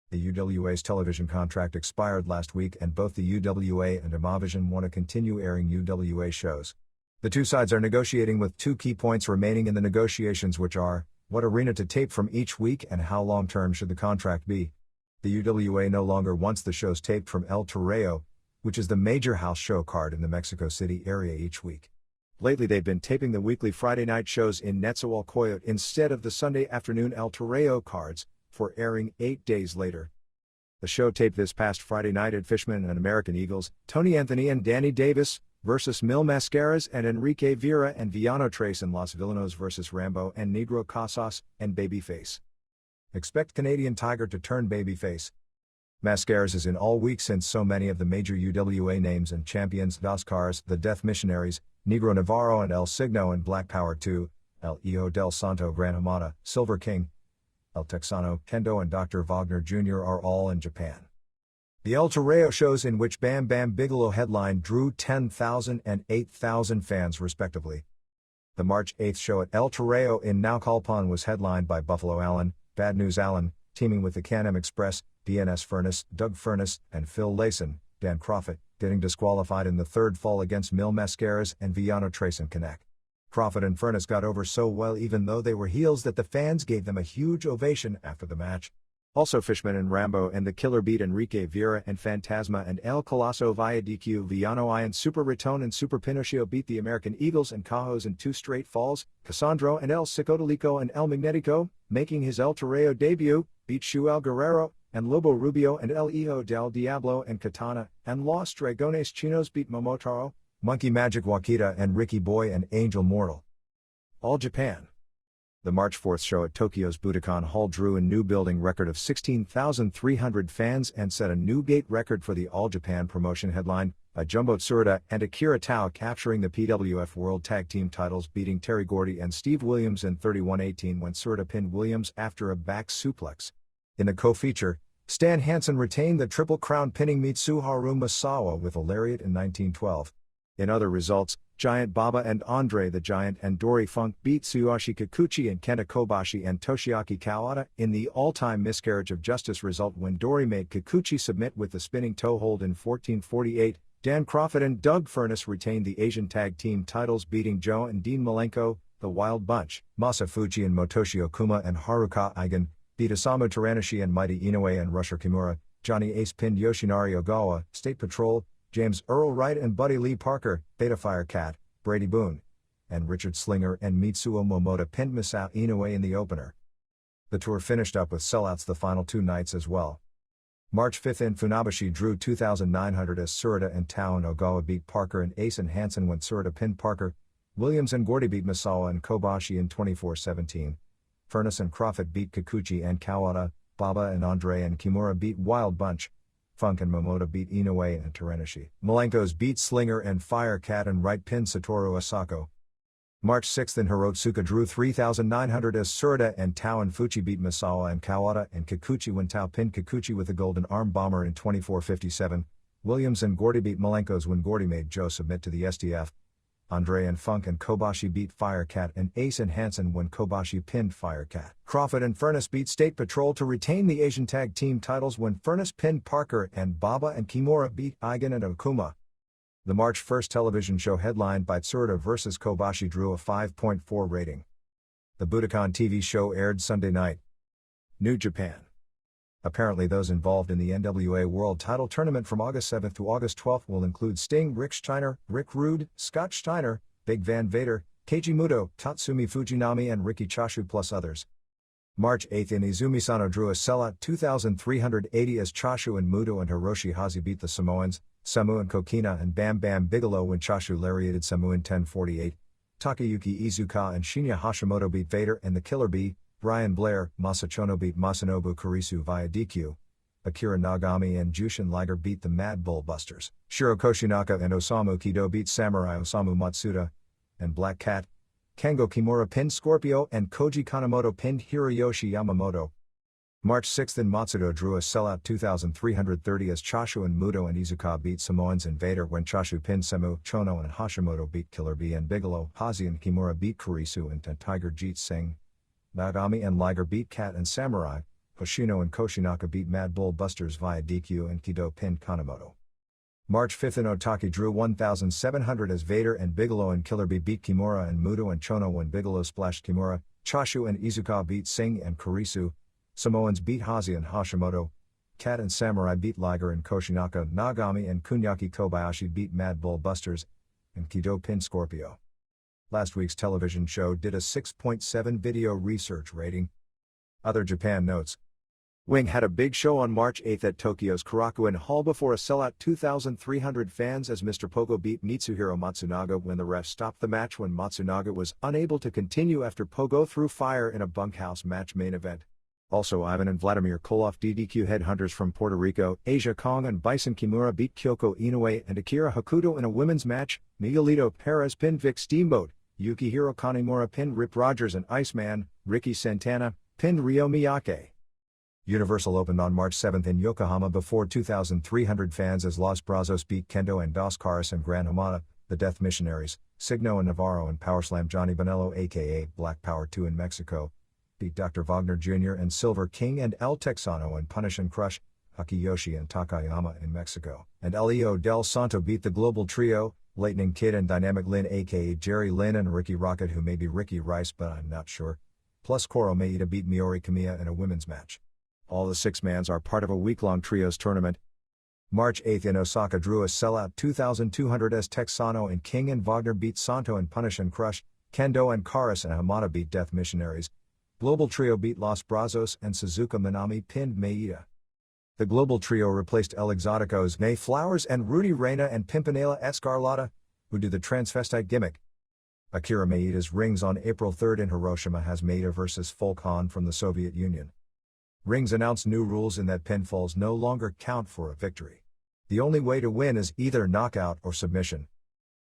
The UWA's television contract expired last week and both the UWA and Imavision want to continue airing UWA shows. The two sides are negotiating with 2 key points remaining in the negotiations, which are, what arena to tape from each week and how long-term should the contract be. The UWA no longer wants the shows taped from El Toreo, which is the major house show card in the Mexico City area each week. Lately they've been taping the weekly Friday night shows in Nezahualcóyotl instead of the Sunday afternoon El Toreo cards, for airing 8 days later. The show taped this past Friday night at Fishman and American Eagles, Tony Anthony and Danny Davis, versus Mil Mascaras and Enrique Vera and Villano Trace and Los Villanos versus Rambo and Negro Casas and Babyface. Expect Canadian Tiger to turn babyface. Mascaras is in all week since so many of the major UWA names and champions Dos Cars, the Death Missionaries, Negro Navarro and El Signo and Black Power 2, El Hijo del Santo Gran Hamada, Silver King, El Texano, Kendo and Dr. Wagner Jr. are all in Japan. The El Toreo shows in which Bam Bam Bigelow headlined drew 10,000 and 8,000 fans respectively. The March 8th show at El Toreo in Naucalpan was headlined by Buffalo Allen, Bad News Allen, teaming with the Can-Am Express, DNS Furnace, Doug Furnace, and Phil Layson, Dan Crawford, getting disqualified in the third fall against Mil Mascaras and Villano Trace and Connect. Crawford and Furnace got over so well even though they were heels that the fans gave them a huge ovation after the match. Also Fishman and Rambo and the Killer beat Enrique Vera and Fantasma and El Coloso via DQ. Villano I and Super Raton and Super Pinocchio beat the American Eagles and Cajos in 2 straight falls. Cassandro and El Psicodelico and El Magnetico, making his El Toreo debut, beat Shuel Guerrero, and Lobo Rubio and El Hijo del Diablo and Katana, and Los Dragones Chinos beat Momotaro, Monkey Magic Wakita and Ricky Boy and Angel Mortal. All Japan. The March 4th show at Tokyo's Budokan Hall drew a new building record of 16,300 fans and set a new gate record for the All Japan promotion, headlined by Jumbo Tsuruta and Akira Tao, capturing the PWF World Tag Team titles, beating Terry Gordy and Steve Williams in 31-18 when Tsuruta pinned Williams after a back suplex. In the co-feature, Stan Hansen retained the Triple Crown, pinning Mitsuharu Masawa with a lariat in 1912. In other results, Giant Baba and Andre the Giant and Dory Funk beat Tsuyoshi Kikuchi and Kenta Kobashi and Toshiaki Kawada in the all-time miscarriage of justice result when Dory made Kikuchi submit with the spinning toe hold in 1448. Dan Crawford and Doug Furnace retained the Asian Tag Team titles, beating Joe and Dean Malenko, the Wild Bunch. Masa Fuji and Motoshi Okuma and Haruka Eigen beat Osamu Teranishi and Mighty Inoue and Rusher Kimura. Johnny Ace pinned Yoshinari Ogawa, State Patrol, James Earl Wright and Buddy Lee Parker, Beta Firecat, Brady Boone, and Richard Slinger and Mitsuo Momota pinned Misao Inoue in the opener. The tour finished up with sellouts the final 2 nights as well. March 5th in Funabashi drew 2,900 as Tsuruta and Tao and Ogawa beat Parker and Ace and Hansen when Tsuruta pinned Parker. Williams and Gordy beat Misawa and Kobashi in 24-17. Furnace and Crawford beat Kikuchi and Kawada. Baba and Andre and Kimura beat Wild Bunch. Funk and Momota beat Inoue and Teranishi. Malenko's beat Slinger and Firecat and Wright pinned Satoru Asako. March 6th in Hirotsuka drew 3,900 as Tsuruta and Tao and Fuchi beat Misawa and Kawada and Kikuchi when Tao pinned Kikuchi with a golden arm bomber in 24-57. Williams and Gordy beat Malenko's when Gordy made Joe submit to the STF. Andre and Funk and Kobashi beat Firecat and Ace and Hansen when Kobashi pinned Firecat. Crawford and Furnace beat State Patrol to retain the Asian Tag Team titles when Furnace pinned Parker, and Baba and Kimura beat Eigen and Okuma. The March 1st television show, headlined by Tsuruta vs. Kobashi, drew a 5.4 rating. The Budokan TV show aired Sunday night. New Japan. Apparently those involved in the NWA World Title Tournament from August 7th to August 12th will include Sting, Rick Steiner, Rick Rude, Scott Steiner, Big Van Vader, Keiji Muto, Tatsumi Fujinami and Riki Choshu plus others. March 8th in Izumi Sano drew a sellout 2,380 as Choshu and Muto and Hiroshi Hazi beat the Samoans, Samu and Kokina and Bam Bam Bigelow when Choshu lariated Samu in 10:48. Takayuki Iizuka and Shinya Hashimoto beat Vader and the Killer Bee, Brian Blair, Masachono beat Masanobu Kurisu via DQ. Akira Nagami and Jushin Liger beat the Mad Bull Busters. Shiro Koshinaka and Osamu Kido beat Samurai Osamu Matsuda. And Black Cat, Kengo Kimura pinned Scorpio and Koji Kanemoto pinned Hiroyoshi Yamamoto. March 6th in Matsudo drew a sellout 2,330 as Choshu and Muto and Iizuka beat Samoans and Vader when Choshu pinned Samu, Chono and Hashimoto beat Killer Bee and Bigelow, Hazi and Kimura beat Kurisu and Tiger Jeet Singh. Nagami and Liger beat Cat and Samurai, Hoshino and Koshinaka beat Mad Bull Busters via DQ and Kido pinned Kanemoto. March 5th in Otaki drew 1,700 as Vader and Bigelow and Killer Bee beat Kimura and Muto and Chono when Bigelow splashed Kimura, Choshu and Iizuka beat Singh and Kurisu, Samoans beat Hazi and Hashimoto, Cat and Samurai beat Liger and Koshinaka, Nagami and Kunyaki Kobayashi beat Mad Bull Busters, and Kido pinned Scorpio. Last week's television show did a 6.7 video research rating. Other Japan notes. Wing had a big show on March 8th at Tokyo's Korakuen Hall before a sellout 2,300 fans as Mr. Pogo beat Mitsuhiro Matsunaga when the ref stopped the match when Matsunaga was unable to continue after Pogo threw fire in a bunkhouse match main event. Also Ivan and Vladimir Koloff DDQ headhunters from Puerto Rico, Asia Kong and Bison Kimura beat Kyoko Inoue and Akira Hakuto in a women's match, Miguelito Perez pinned Vic Steamboat, Yukihiro Kanemura pinned Rip Rogers and Iceman, Ricky Santana pinned Ryo Miyake. Universal opened on March 7th in Yokohama before 2,300 fans as Los Brazos beat Kendo and Dos Caras and Gran Hamada, the Death Missionaries, Signo and Navarro and Powerslam Johnny Bonello aka Black Power 2 in Mexico, beat Dr. Wagner Jr. and Silver King and El Texano and Punish and Crush, Hakiyoshi and Takayama in Mexico, and Elio Del Santo beat the Global Trio, Lightning Kid and Dynamic Lynn aka Jerry Lynn and Ricky Rocket who may be Ricky Rice but I'm not sure, plus Koro Maeda beat Miori Kamiya in a women's match. All the six-mans are part of a week-long trios tournament. March 8th in Osaka drew a sellout 2,200 as Texano and King and Wagner beat Santo and Punish and Crush, Kendo and Karas and Hamada beat Death Missionaries, Global Trio beat Los Brazos and Suzuka Minami pinned Maeda. The Global Trio replaced El Exoticos May Flowers and Rudy Reina and Pimpinela Escarlata, who do the transvestite gimmick. Akira Maeda's rings on April 3rd in Hiroshima has Maeda vs. Volkan from the Soviet Union. Rings announced new rules in that pinfalls no longer count for a victory. The only way to win is either knockout or submission.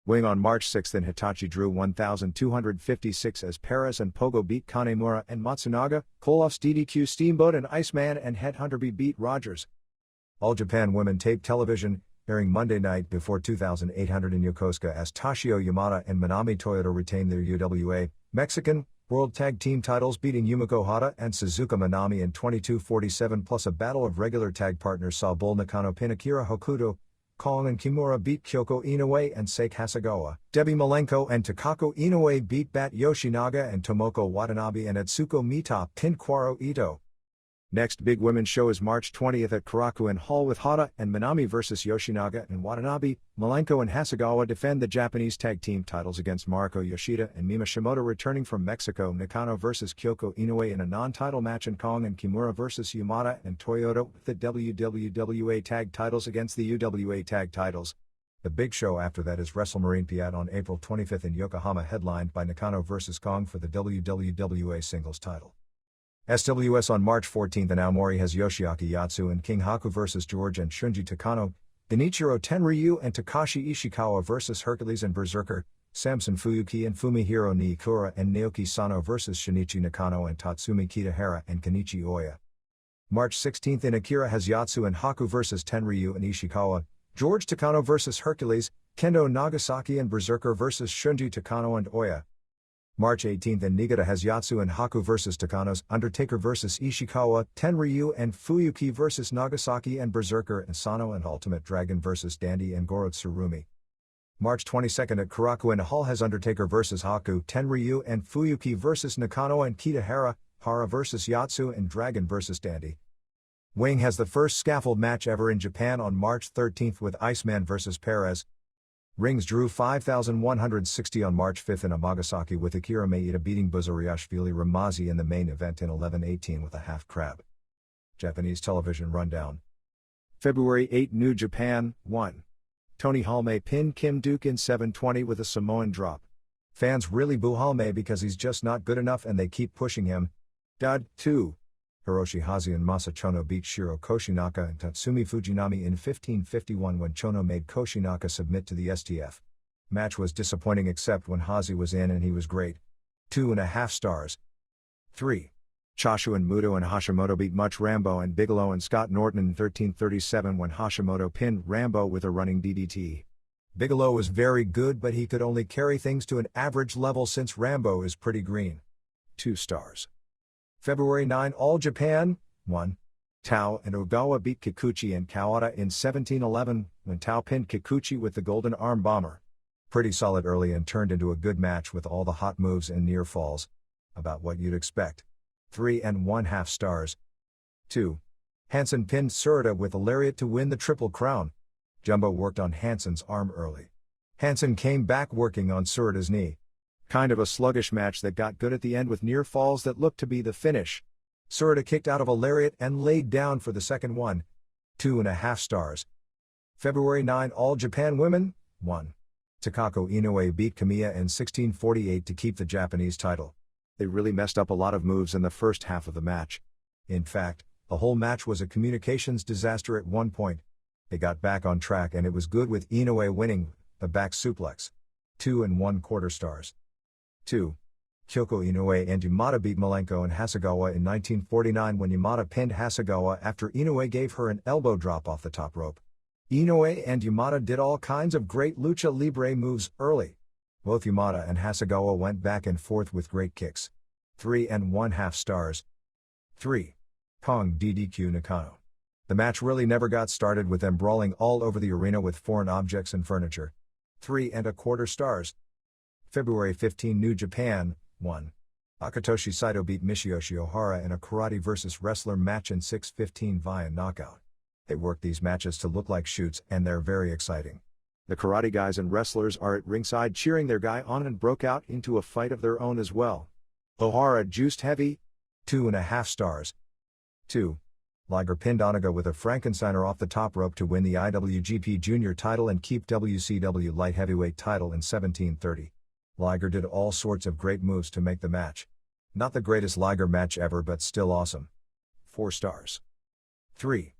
Wing on March 6th in Hitachi drew 1,256 as Perez and Pogo beat Kanemura and Matsunaga, Koloff's DDQ Steamboat and Iceman and Headhunter beat Rogers. All Japan Women taped television, airing Monday night before 2,800 in Yokosuka as Toshio Yamada and Minami Toyota retained their UWA, Mexican, World Tag Team titles beating Yumiko Hata and Suzuka Minami in 22:47 plus a battle of regular tag partners saw Bull Nakano pin Akira Hokuto, Kong and Kimura beat Kyoko Inoue and Seiki Hasegawa, Debbie Malenko and Takako Inoue beat Bat Yoshinaga and Tomoko Watanabe and Atsuko Mita pinned Kwaro Ito. Next big women's show is March 20th at Korakuen Hall with Hata and Minami vs. Yoshinaga and Watanabe. Malenko and Hasegawa defend the Japanese tag team titles against Mariko Yoshida and Mima Shimoda returning from Mexico. Nakano vs. Kyoko Inoue in a non-title match and Kong and Kimura vs. Yamada and Toyota with the WWA tag titles against the UWA tag titles. The big show after that is WrestleMarine Piat on April 25th in Yokohama headlined by Nakano vs. Kong for the WWA singles title. SWS on March 14th in Aomori has Yoshiaki Yatsu and King Haku vs. George and Shunji Takano, Genichiro Tenryu and Takashi Ishikawa vs. Hercules and Berserker, Samson Fuyuki and Fumihiro Niikura and Naoki Sano vs. Shinichi Nakano and Tatsumi Kitahara and Kenichi Oya. March 16th in Akira has Yatsu and Haku vs. Tenryu and Ishikawa, George Takano vs. Hercules, Kendo Nagasaki and Berserker vs. Shunji Takano and Oya. March 18th in Niigata has Yatsu and Haku vs. Takano's, Undertaker vs. Ishikawa, Tenryu and Fuyuki vs. Nagasaki and Berserker and Sano and Ultimate Dragon vs. Dandy and Goro Tsurumi. March 22nd at Korakuen Hall has Undertaker vs. Haku, Tenryu and Fuyuki vs. Nakano and Kitahara, Hara vs. Yatsu and Dragon vs. Dandy. Wing has the first scaffold match ever in Japan on March 13 with Iceman vs. Perez. Rings drew 5,160 on March 5 in Amagasaki with Akira Maeda beating Buzariashvili Ramazi in the main event in 11:18 with a half crab. Japanese television rundown. February 8 New Japan, 1. Tony Halme pinned Kim Duke in 7:20 with a Samoan drop. Fans really boo Halme because he's just not good enough and they keep pushing him. Dud, 2. Hiroshi Hazi and Masa Chono beat Shiro Koshinaka and Tatsumi Fujinami in 15:51 when Chono made Koshinaka submit to the STF. Match was disappointing except when Hazi was in and he was great. 2.5 stars. 3. Choshu and Muto and Hashimoto beat Much Rambo and Bigelow and Scott Norton in 13:37 when Hashimoto pinned Rambo with a running DDT. Bigelow was very good but he could only carry things to an average level since Rambo is pretty green. 2 stars. February 9 All Japan, 1. Tao and Ogawa beat Kikuchi and Kawada in 17:11 when Tao pinned Kikuchi with the golden arm bomber. Pretty solid early and turned into a good match with all the hot moves and near falls. About what you'd expect. 3.5 stars. 2. Hansen pinned Tsuruta with a lariat to win the Triple Crown. Jumbo worked on Hansen's arm early. Hansen came back working on Tsuruta's knee. Kind of a sluggish match that got good at the end with near falls that looked to be the finish. Tsuruta kicked out of a lariat and laid down for the second one. 2.5 stars. February 9 All Japan Women, 1. Takako Inoue beat Kamiya in 16:48 to keep the Japanese title. They really messed up a lot of moves in the first half of the match. In fact, the whole match was a communications disaster at one point. They got back on track and it was good with Inoue winning, the back suplex. 2.25 stars. 2. Kyoko Inoue and Yamada beat Malenko and Hasegawa in 1949 when Yamada pinned Hasegawa after Inoue gave her an elbow drop off the top rope. Inoue and Yamada did all kinds of great lucha libre moves early. Both Yamada and Hasegawa went back and forth with great kicks. 3.5 stars. 3. Kong DDQ Nakano. The match really never got started with them brawling all over the arena with foreign objects and furniture. 3.25 stars. February 15 New Japan, 1. Akatoshi Saito beat Michiyoshi Ohara in a karate vs. wrestler match in 6:15 via knockout. They work these matches to look like shoots and they're very exciting. The karate guys and wrestlers are at ringside cheering their guy on and broke out into a fight of their own as well. Ohara juiced heavy. 2.5 stars. 2. Liger pinned Onaga with a Frankensteiner off the top rope to win the IWGP Junior title and keep WCW Light Heavyweight title in 17:30. Liger did all sorts of great moves to make the match. Not the greatest Liger match ever but still awesome. 4 stars. 3.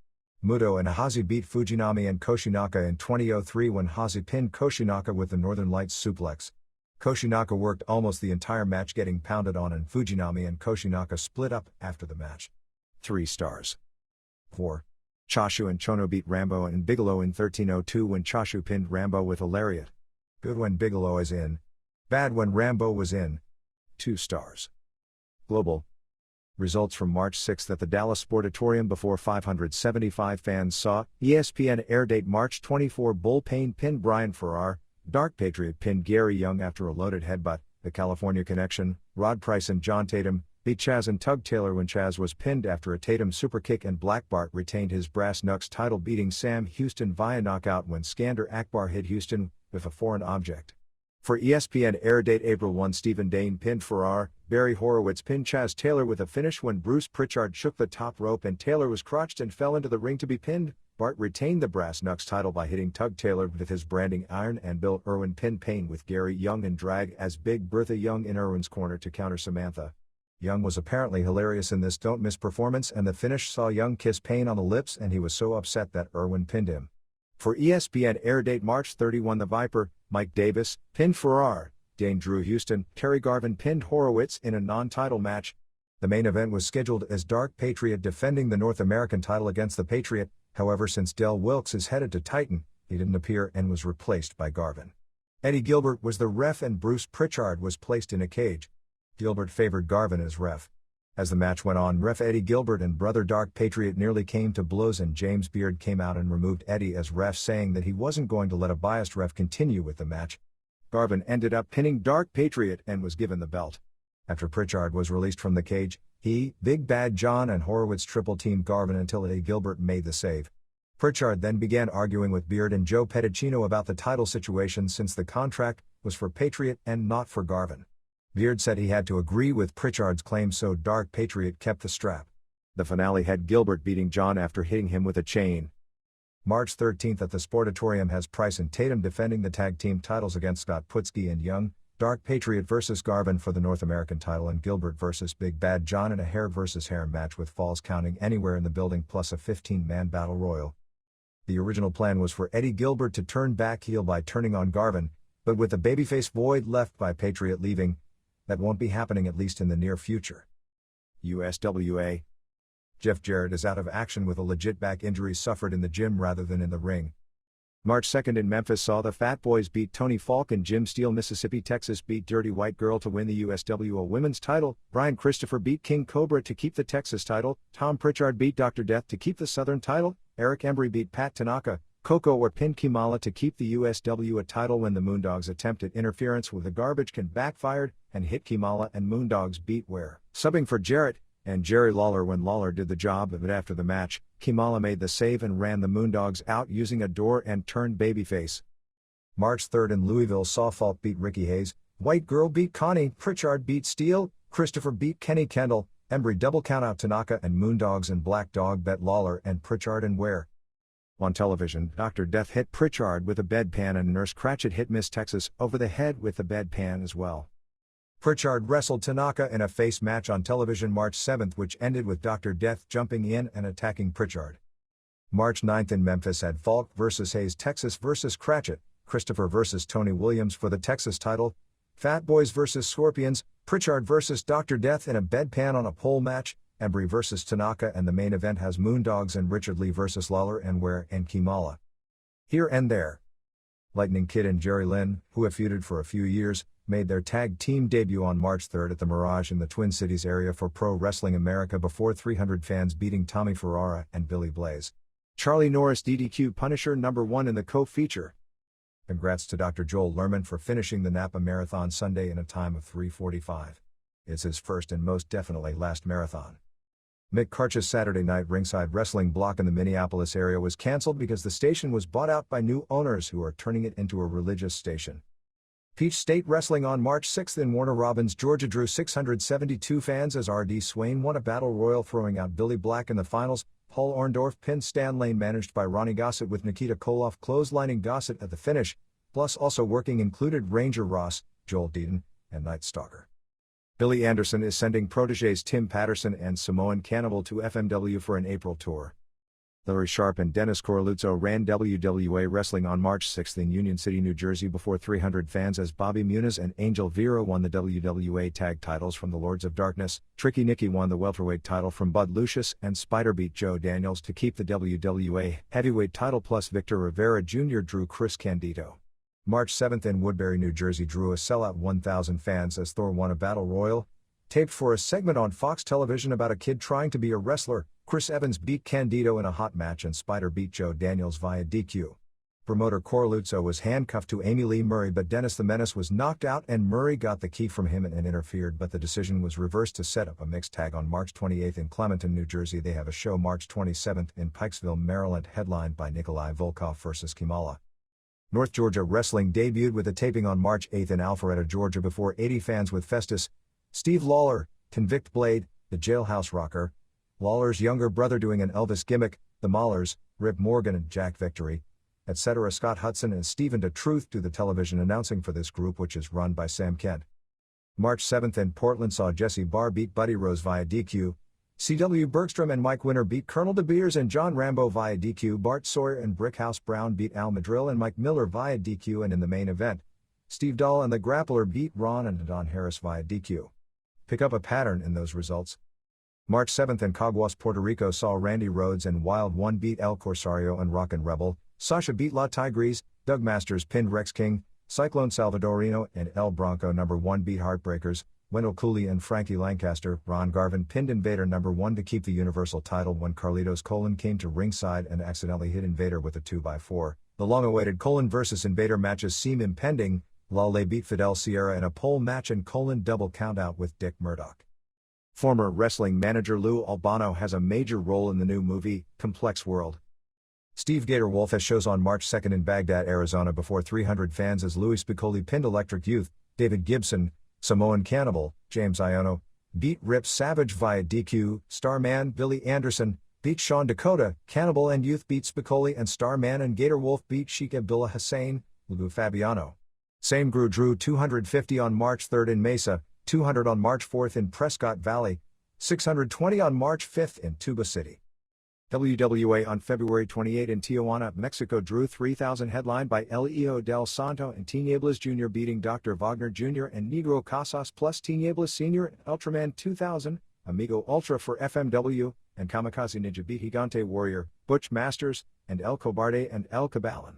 Muto and Hazi beat Fujinami and Koshinaka in 20:03 when Hazi pinned Koshinaka with the Northern Lights suplex. Koshinaka worked almost the entire match getting pounded on and Fujinami and Koshinaka split up after the match. 3 stars. 4. Choshu and Chono beat Rambo and Bigelow in 13:02 when Choshu pinned Rambo with a lariat. Good when Bigelow is in. Bad when Rambo was in. 2 stars. Global. Results from March 6 at the Dallas Sportatorium before 575 fans saw. ESPN airdate March 24 Bull Payne pinned Brian Farrar, Dark Patriot pinned Gary Young after a loaded headbutt, The California Connection, Rod Price and John Tatum, beat Chaz and Tug Taylor when Chaz was pinned after a Tatum superkick and Black Bart retained his Brass Knucks title beating Sam Houston via knockout when Skander Akbar hit Houston with a foreign object. For ESPN airdate April 1 Stephen Dane pinned Farrar, Barry Horowitz pinned Chaz Taylor with a finish when Bruce Pritchard shook the top rope and Taylor was crotched and fell into the ring to be pinned. Bart retained the Brass Knucks title by hitting Tug Taylor with his branding iron and Bill Irwin pinned Payne with Gary Young and drag as Big Bertha Young in Irwin's corner to counter Samantha. Young was apparently hilarious in this don't miss performance and the finish saw Young kiss Payne on the lips and he was so upset that Irwin pinned him. For ESPN airdate March 31 The Viper, Mike Davis, pinned Farrar, Dane Drew Houston, Terry Garvin pinned Horowitz in a non-title match. The main event was scheduled as Dark Patriot defending the North American title against the Patriot, however since Del Wilkes is headed to Titan, he didn't appear and was replaced by Garvin. Eddie Gilbert was the ref and Bruce Pritchard was placed in a cage. Gilbert favored Garvin as ref. As the match went on, ref Eddie Gilbert and brother Dark Patriot nearly came to blows and James Beard came out and removed Eddie as ref saying that he wasn't going to let a biased ref continue with the match. Garvin ended up pinning Dark Patriot and was given the belt. After Pritchard was released from the cage, he, Big Bad John and Horowitz triple-teamed Garvin until Eddie Gilbert made the save. Pritchard then began arguing with Beard and Joe Pedicino about the title situation since the contract was for Patriot and not for Garvin. Beard said he had to agree with Pritchard's claim, so Dark Patriot kept the strap. The finale had Gilbert beating John after hitting him with a chain. March 13th at the Sportatorium has Price and Tatum defending the tag team titles against Scott Putski and Young, Dark Patriot vs. Garvin for the North American title, and Gilbert vs. Big Bad John in a hair vs. hair match with falls counting anywhere in the building plus a 15-man battle royal. The original plan was for Eddie Gilbert to turn back heel by turning on Garvin, but with the babyface void left by Patriot leaving, that won't be happening at least in the near future. USWA. Jeff Jarrett is out of action with a legit back injury suffered in the gym rather than in the ring. March 2nd in Memphis saw the Fat Boys beat Tony Falk and Jim Steele. Mississippi, Texas beat Dirty White Girl to win the USWA Women's title. Brian Christopher beat King Cobra to keep the Texas title. Tom Pritchard beat Dr. Death to keep the Southern title. Eric Embry beat Pat Tanaka. Coco or pinned Kimala to keep the USWA title when the Moondogs attempted interference with the garbage can backfired and hit Kimala, and Moondogs beat Ware, subbing for Jarrett, and Jerry Lawler when Lawler did the job, but after the match, Kimala made the save and ran the Moondogs out using a door and turned babyface. March 3rd in Louisville saw Falk beat Ricky Hayes, White Girl beat Connie, Pritchard beat Steele, Christopher beat Kenny Kendall, Embry double count out Tanaka, and Moondogs and Black Dog bet Lawler and Pritchard and Ware. On television, Dr. Death hit Pritchard with a bedpan and Nurse Cratchit hit Miss Texas over the head with the bedpan as well. Pritchard wrestled Tanaka in a face match on television March 7th, which ended with Dr. Death jumping in and attacking Pritchard. March 9th in Memphis had Falk vs. Hayes, Texas vs. Cratchit, Christopher vs. Tony Williams for the Texas title, Fat Boys vs. Scorpions, Pritchard vs. Dr. Death in a bedpan on a pole match, Embry vs. Tanaka, and the main event has Moondogs and Richard Lee vs. Lawler and Ware and Kimala. Here and there. Lightning Kid and Jerry Lynn, who have feuded for a few years, made their tag team debut on March 3rd at the Mirage in the Twin Cities area for Pro Wrestling America before 300 fans, beating Tommy Ferrara and Billy Blaze. Charlie Norris DDQ Punisher #1 in the co-feature. Congrats to Dr. Joel Lerman for finishing the Napa Marathon Sunday in a time of 3:45. It's his first and most definitely last marathon. Mick Karch's Saturday Night Ringside Wrestling block in the Minneapolis area was canceled because the station was bought out by new owners who are turning it into a religious station. Peach State Wrestling on March 6th in Warner Robins, Georgia drew 672 fans as R.D. Swain won a battle royal throwing out Billy Black in the finals. Paul Orndorff pinned Stan Lane, managed by Ronnie Gossett, with Nikita Koloff clotheslining Gossett at the finish, plus also working included Ranger Ross, Joel Deaton, and Night Stalker. Billy Anderson is sending protégés Tim Patterson and Samoan Cannibal to FMW for an April tour. Larry Sharp and Dennis Corluzzo ran WWA Wrestling on March 6th in Union City, New Jersey before 300 fans as Bobby Muniz and Angel Vera won the WWA tag titles from the Lords of Darkness. Tricky Nicky won the welterweight title from Bud Lucius, and Spider beat Joe Daniels to keep the WWA heavyweight title, plus Victor Rivera Jr. drew Chris Candido. March 7th in Woodbury, New Jersey drew a sellout 1,000 fans as Thor won a battle royal, taped for a segment on Fox Television about a kid trying to be a wrestler. Chris Evans beat Candido in a hot match and Spider beat Joe Daniels via DQ. Promoter Corluzzo was handcuffed to Amy Lee Murray, but Dennis the Menace was knocked out and Murray got the key from him and interfered, but the decision was reversed to set up a mixed tag on March 28th in Clementon, New Jersey. They have a show March 27th in Pikesville, Maryland, headlined by Nikolai Volkov vs. Kimala. North Georgia Wrestling debuted with a taping on March 8th in Alpharetta, Georgia before 80 fans with Festus, Steve Lawler, Convict Blade, the Jailhouse Rocker, Lawler's younger brother doing an Elvis gimmick, the Maulers, Rip Morgan and Jack Victory, etc. Scott Hudson and Stephen DeTruth do the television announcing for this group, which is run by Sam Kent. March 7th in Portland saw Jesse Barr beat Buddy Rose via DQ, C.W. Bergstrom and Mike Winter beat Colonel De Beers and John Rambo via DQ, Bart Sawyer and Brickhouse Brown beat Al Madrill and Mike Miller via DQ, and in the main event, Steve Dahl and the Grappler beat Ron and Don Harris via DQ. Pick up a pattern in those results. March 7th in Caguas, Puerto Rico saw Randy Rhodes and Wild One beat El Corsario and Rockin' Rebel, Sasha beat La Tigris, Doug Masters pinned Rex King, Cyclone Salvadorino and El Bronco #1 beat Heartbreakers, Wendell Cooley and Frankie Lancaster. Ron Garvin pinned Invader #1 to keep the Universal title when Carlitos Colon came to ringside and accidentally hit Invader with a 2x4. The long-awaited Colon vs. Invader matches seem impending, Lawley beat Fidel Sierra in a pole match and double countout with Dick Murdoch. Former wrestling manager Lou Albano has a major role in the new movie, Complex World. Steve Gator Wolf has shows on March 2nd in Baghdad, Arizona before 300 fans as Louis Spicolli pinned Electric Youth, David Gibson, Samoan Cannibal, James Iono, beat Rip Savage via DQ, Starman Billy Anderson, beat Sean Dakota, Cannibal and Youth beat Spicolli and Starman and Gator Wolf beat Sheikh Abdullah Hussein, Lou Fabiano. Same drew 250 on March 3rd in Mesa, 200 on March 4th in Prescott Valley, 620 on March 5th in Tuba City. WWA on February 28 in Tijuana, Mexico drew 3,000 headlined by Leo Del Santo and Tinieblas Jr. beating Dr. Wagner Jr. and Negro Casas plus Tinieblas Sr. and Ultraman 2000, Amigo Ultra for FMW, and Kamikaze Ninja beat Gigante Warrior, Butch Masters, and El Cobarde and El Cabalan.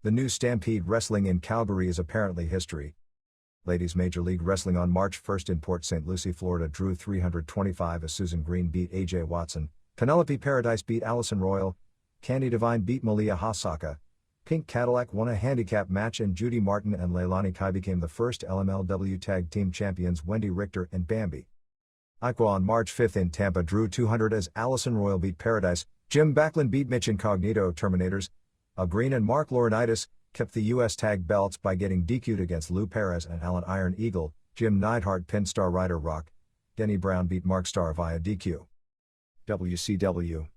The new Stampede Wrestling in Calgary is apparently history. Ladies Major League Wrestling on March 1st in Port St. Lucie, Florida drew 325 as Susan Green beat AJ Watson, Penelope Paradise beat Allison Royal, Candy Divine beat Malia Hasaka, Pink Cadillac won a handicap match and Judy Martin and Leilani Kai became the first LMLW Tag Team Champions. Wendy Richter and Bambi Iqua on March 5th in Tampa drew 200 as Allison Royal beat Paradise, Jim Backlund beat Mitch Incognito Terminators, Al Green and Mark Laurinaitis kept the U.S. tag belts by getting DQ'd against Lou Perez and Alan Iron Eagle, Jim Neidhart pinned Star Rider Rock, Denny Brown beat Mark Starr via DQ. WCW.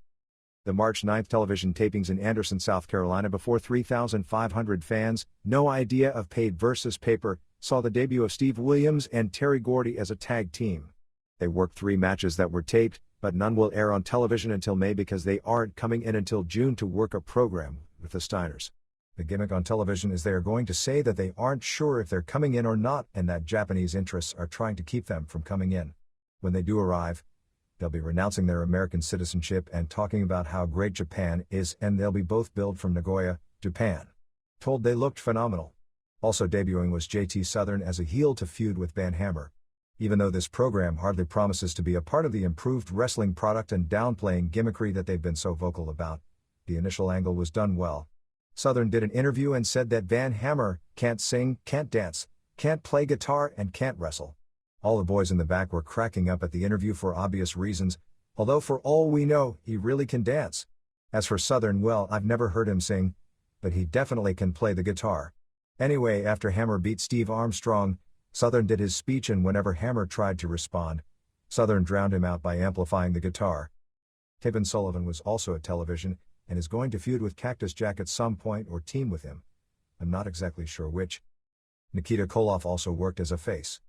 The March 9th television tapings in Anderson, South Carolina before 3,500 fans, no idea of paid versus paper, saw the debut of Steve Williams and Terry Gordy as a tag team. They worked 3 matches that were taped, but none will air on television until May because they aren't coming in until June to work a program with the Steiners. The gimmick on television is they are going to say that they aren't sure if they're coming in or not and that Japanese interests are trying to keep them from coming in. When they do arrive, they'll be renouncing their American citizenship and talking about how great Japan is, and they'll be both billed from Nagoya, Japan. Told they looked phenomenal. Also debuting was JT Southern as a heel to feud with Van Hammer. Even though this program hardly promises to be a part of the improved wrestling product and downplaying gimmickry that they've been so vocal about, the initial angle was done well. Southern did an interview and said that Van Hammer can't sing, can't dance, can't play guitar, and can't wrestle. All the boys in the back were cracking up at the interview for obvious reasons, although for all we know, he really can dance. As for Southern, well, I've never heard him sing, but he definitely can play the guitar. Anyway, after Hammer beat Steve Armstrong, Southern did his speech, and whenever Hammer tried to respond, Southern drowned him out by amplifying the guitar. Kevin Sullivan was also at television, and is going to feud with Cactus Jack at some point or team with him. I'm not exactly sure which. Nikita Koloff also worked as a face.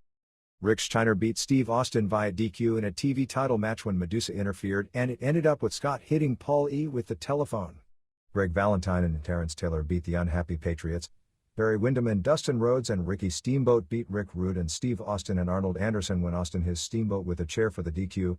Rick Steiner beat Steve Austin via DQ in a TV title match when Medusa interfered, and it ended up with Scott hitting Paul E. with the telephone. Greg Valentine and Terrence Taylor beat the Unhappy Patriots. Barry Windham and Dustin Rhodes and Ricky Steamboat beat Rick Rude and Steve Austin and Arnold Anderson when Austin his Steamboat with a chair for the DQ.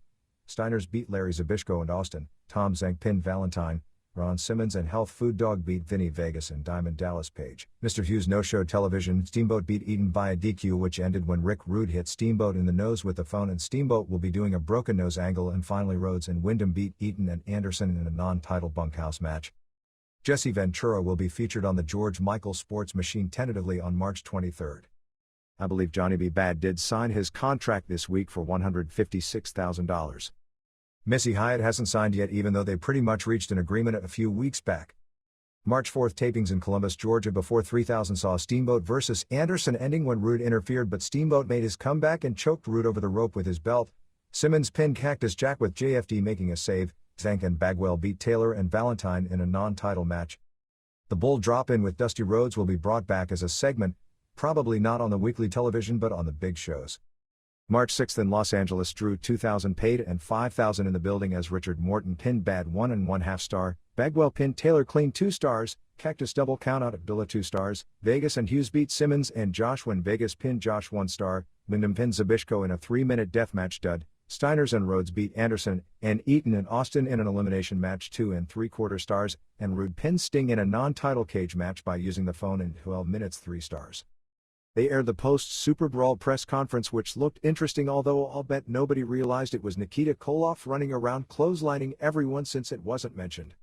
Steiners beat Larry Zbyszko and Austin. Tom Zank pinned Valentine. Ron Simmons and Health Food Dog beat Vinny Vegas and Diamond Dallas Page. Mr. Hughes no-show television. Steamboat beat Eden via DQ, which ended when Rick Rude hit Steamboat in the nose with the phone, and Steamboat will be doing a broken nose angle. And finally Rhodes and Wyndham beat Eaton and Anderson in a non-title bunkhouse match. Jesse Ventura will be featured on the George Michael Sports Machine tentatively on March 23rd. I believe Johnny B. Bad did sign his contract this week for $156,000. Missy Hyatt hasn't signed yet, even though they pretty much reached an agreement a few weeks back. March 4th tapings in Columbus, Georgia before 3,000 saw Steamboat vs. Anderson ending when Rude interfered, but Steamboat made his comeback and choked Rude over the rope with his belt. Simmons pinned Cactus Jack with JFD making a save. Zank and Bagwell beat Taylor and Valentine in a non-title match. The Bull Drop-In with Dusty Rhodes will be brought back as a segment, probably not on the weekly television but on the big shows. March 6th in Los Angeles drew 2,000 paid and 5,000 in the building as Richard Morton pinned Bad 1 1/2 star, Bagwell pinned Taylor clean 2 stars, Cactus double countout Abdullah 2 stars, Vegas and Hughes beat Simmons and Josh when Vegas pinned Josh 1 star, Wyndham pinned Zbyszko in a 3-minute deathmatch dud, Steiners and Rhodes beat Anderson and Eaton and Austin in an elimination match 2 3/4 stars, and Rude pinned Sting in a non-title cage match by using the phone in 12 minutes 3 stars. They aired the post-SUPERBRAWL press conference, which looked interesting, although I'll bet nobody realized it was Nikita Koloff running around clotheslining everyone since it wasn't mentioned.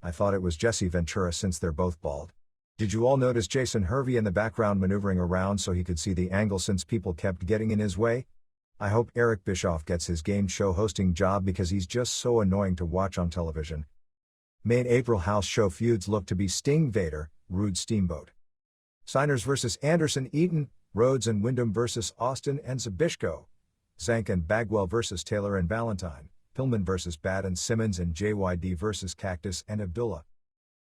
I thought it was Jesse Ventura since they're both bald. Did you all notice Jason Hervey in the background maneuvering around so he could see the angle since people kept getting in his way? I hope Eric Bischoff gets his game show hosting job because he's just so annoying to watch on television. Main April house show feuds look to be Sting Vader, Rude Steamboat. Steiners vs. Anderson Eaton, Rhodes and Wyndham vs. Austin and Zbyszko. Zank and Bagwell vs. Taylor and Valentine. Pillman vs. Bad and Simmons and JYD vs. Cactus and Abdullah.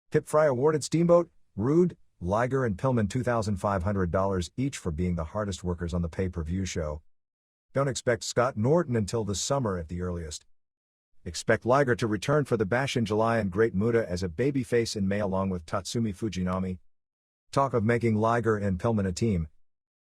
Pip Fry awarded Steamboat, Rude, Liger and Pillman $2,500 each for being the hardest workers on the pay-per-view show. Don't expect Scott Norton until the summer at the earliest. Expect Liger to return for the Bash in July and Great Muta as a babyface in May along with Tatsumi Fujinami. Talk of making Liger and Pillman a team.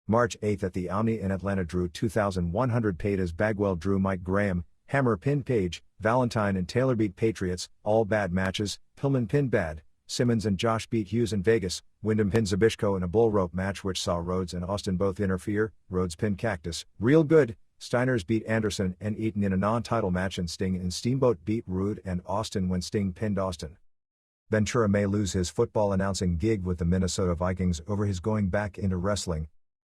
March 8 at the Omni in Atlanta, Drew 2,100 paid as Bagwell drew Mike Graham, Hammer pinned Page, Valentine and Taylor beat Patriots, all bad matches, Pillman pinned Bad, Simmons and Josh beat Hughes in Vegas, Wyndham pinned Zbyszko in a bull rope match which saw Rhodes and Austin both interfere, Rhodes pinned Cactus, real good, Steiners beat Anderson and Eaton in a non-title match and Sting and Steamboat beat Rude and Austin when Sting pinned Austin. Ventura may lose his football announcing gig with the Minnesota Vikings over his going back into wrestling.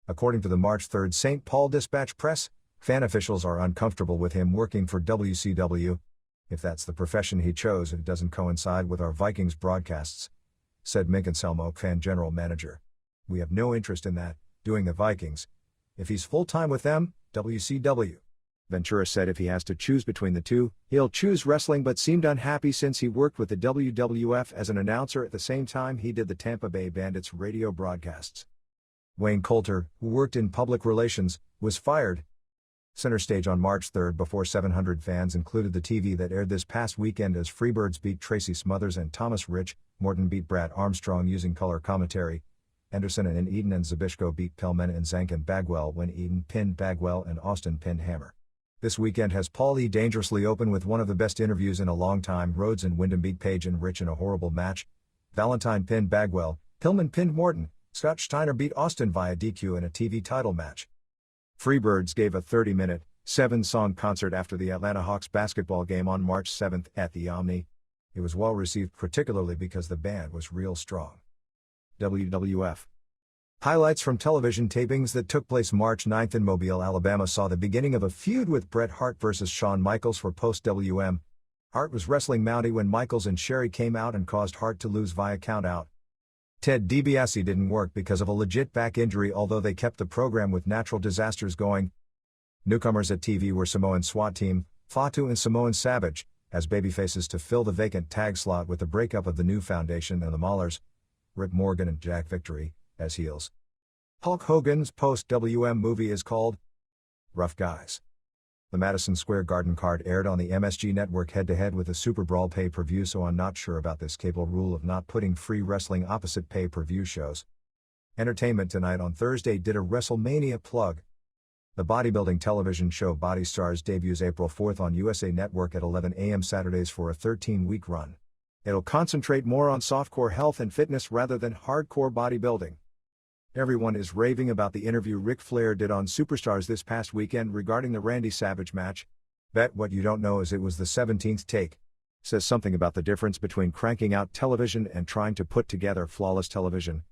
According to the March 3 St. Paul Dispatch Press, fan officials are uncomfortable with him working for WCW. If that's the profession he chose, it doesn't coincide with our Vikings broadcasts, said Mink Anselmo, fan general manager. We have no interest in that, doing the Vikings. If he's full-time with them, WCW. Ventura said if he has to choose between the two, he'll choose wrestling but seemed unhappy since he worked with the WWF as an announcer at the same time he did the Tampa Bay Bandits radio broadcasts. Wayne Coulter, who worked in public relations, was fired. Center stage on March 3 before 700 fans included the TV that aired this past weekend as Freebirds beat Tracy Smothers and Thomas Rich, Morton beat Brad Armstrong using color commentary. Anderson and Eaton and Zbyszko beat Pillman and Zank and Bagwell when Eaton pinned Bagwell and Austin pinned Hammer. This weekend has Paul E. dangerously open with one of the best interviews in a long time. Rhodes and Wyndham beat Page and Rich in a horrible match. Valentine pinned Bagwell, Pillman pinned Morton, Scott Steiner beat Austin via DQ in a TV title match. Freebirds gave a 30-minute, 7-song concert after the Atlanta Hawks basketball game on March 7 at the Omni. It was well received particularly because the band was real strong. WWF. Highlights from television tapings that took place March 9 in Mobile, Alabama saw the beginning of a feud with Bret Hart vs. Shawn Michaels for post-WM. Hart was wrestling Mountie when Michaels and Sherry came out and caused Hart to lose via countout. Ted DiBiase didn't work because of a legit back injury, although they kept the program with natural disasters going. Newcomers at TV were Samoan SWAT Team, Fatu and Samoan Savage, as babyfaces to fill the vacant tag slot with the breakup of the New Foundation and the Maulers. Rip Morgan and Jack Victory, as heels. Hulk Hogan's post-WM movie is called Rough Guys. The Madison Square Garden card aired on the MSG network head-to-head with the SUPERBRAWL pay-per-view, so I'm not sure about this cable rule of not putting free wrestling opposite pay-per-view shows. Entertainment Tonight on Thursday did a WrestleMania plug. The bodybuilding television show Body Stars debuts April 4 on USA Network at 11 a.m. Saturdays for a 13-week run. It'll concentrate more on softcore health and fitness rather than hardcore bodybuilding. Everyone is raving about the interview Ric Flair did on Superstars this past weekend regarding the Randy Savage match. Bet what you don't know is it was the 17th take. Says something about the difference between cranking out television and trying to put together flawless television.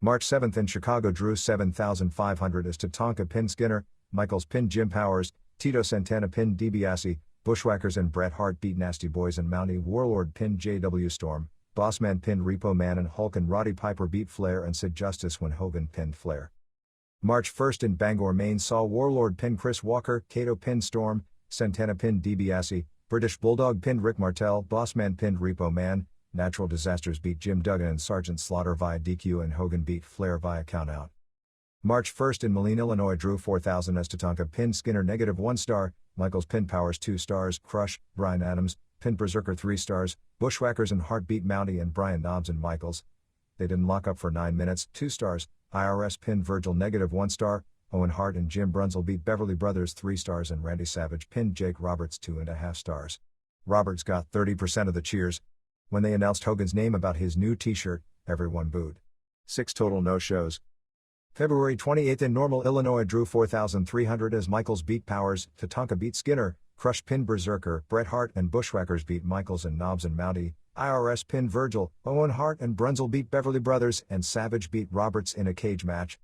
March 7 in Chicago, Drew 7,500 as Tatanka pinned Skinner, Michaels pinned Jim Powers, Tito Santana pinned DiBiase, Bushwhackers and Bret Hart beat Nasty Boys and Mountie, Warlord pinned JW Storm, Bossman pinned Repo Man and Hulk, and Roddy Piper beat Flair and Sid Justice when Hogan pinned Flair. March 1 in Bangor, Maine saw Warlord pin Chris Walker, Kato pinned Storm, Santana pinned DiBiase, British Bulldog pinned Rick Martel, Bossman pinned Repo Man, Natural Disasters beat Jim Duggan and Sergeant Slaughter via DQ, and Hogan beat Flair via countout. March 1 in Moline, Illinois, Drew 4,000 as Tatanka pinned Skinner -1 star, Michaels pinned Powers 2 stars, Crush, Bryan Adams, pinned Berserker 3 stars, Bushwhackers and Hart beat Mountie and Brian Knobbs and Michaels. They didn't lock up for 9 minutes, 2 stars, IRS pinned Virgil -1 star, Owen Hart and Jim Brunzell beat Beverly Brothers 3 stars, and Randy Savage pinned Jake Roberts 2.5 stars. Roberts got 30% of the cheers. When they announced Hogan's name about his new t-shirt, everyone booed. 6 total no-shows. February 28 in Normal, Illinois, Drew 4,300 as Michaels beat Powers, Tatanka beat Skinner, Crush pinned Berserker, Bret Hart and Bushwhackers beat Michaels and Knobbs and Mountie, IRS pin Virgil, Owen Hart and Brunzel beat Beverly Brothers and Savage beat Roberts in a cage match.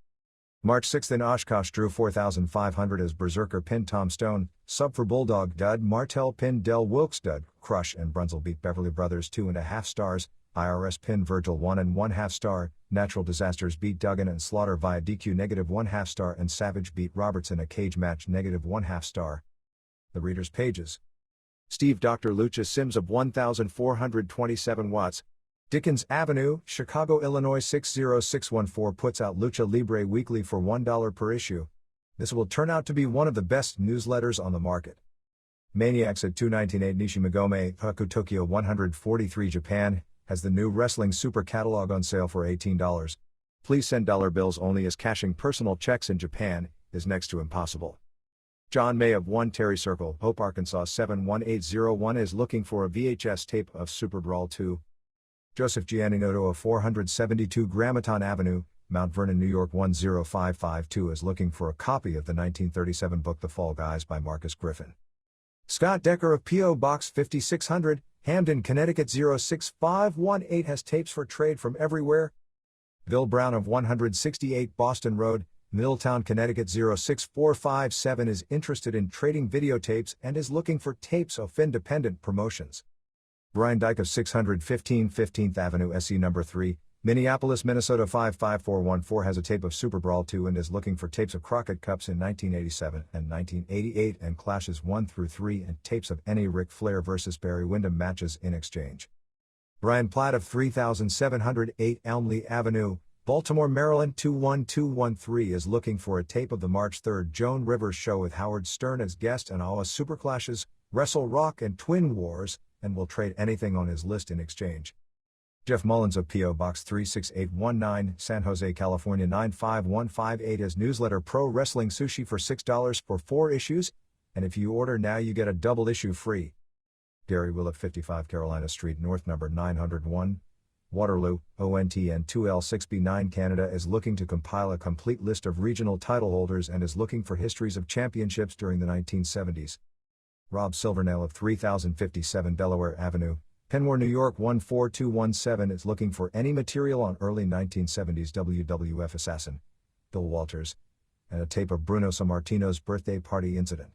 March 6 in Oshkosh drew 4,500 as Berserker pinned Tom Stone, sub for Bulldog dud, Martel pinned Del Wilkes dud, Crush and Brunzel beat Beverly Brothers 2.5 stars, IRS pin Virgil 1.5 star, Natural Disasters beat Duggan and Slaughter via DQ -1/2 star and Savage beat Roberts in a cage match -1/2 star. The readers' pages. Steve Dr. Lucha Sims of 1,427 watts. Dickens Avenue, Chicago, Illinois 60614 puts out Lucha Libre Weekly for $1 per issue. This will turn out to be one of the best newsletters on the market. Maniacs at 298 Nishimagome, Haku Tokyo 143 Japan, has the new Wrestling Super catalog on sale for $18. Please send dollar bills only as cashing personal checks in Japan is next to impossible. John May of 1 Terry Circle, Hope, Arkansas 71801 is looking for a VHS tape of SUPERBRAWL 2. Joseph Gianninoto of 472 Grammaton Avenue, Mount Vernon, New York 10552 is looking for a copy of the 1937 book The Fall Guys by Marcus Griffin. Scott Decker of P.O. Box 5600, Hamden, Connecticut 06518 has tapes for trade from everywhere. Bill Brown of 168 Boston Road, Middletown, Connecticut 06457 is interested in trading videotapes and is looking for tapes of independent promotions. Brian Dyke of 615 15th Avenue SE No. 3, Minneapolis, Minnesota 55414 has a tape of SUPERBRAWL 2 and is looking for tapes of Crockett Cups in 1987 and 1988 and Clashes 1 through 3 and tapes of any Ric Flair vs. Barry Windham matches in exchange. Brian Platt of 3708 Elmley Avenue, Baltimore, Maryland 21213 is looking for a tape of the March 3 Joan Rivers show with Howard Stern as guest and AWA Superclashes, Wrestle Rock and Twin Wars, and will trade anything on his list in exchange. Jeff Mullins of P.O. Box 36819, San Jose, California 95158 has newsletter Pro Wrestling Sushi for $6 for 4 issues, and if you order now you get a double issue free. Gary Will of 55 Carolina Street North number 901, Waterloo, ONTN 2L6B9 Canada is looking to compile a complete list of regional title holders and is looking for histories of championships during the 1970s. Rob Silvernail of 3057 Delaware Avenue, Kenmore, New York 14217 is looking for any material on early 1970s WWF assassin, Bill Walters, and a tape of Bruno Sammartino's birthday party incident.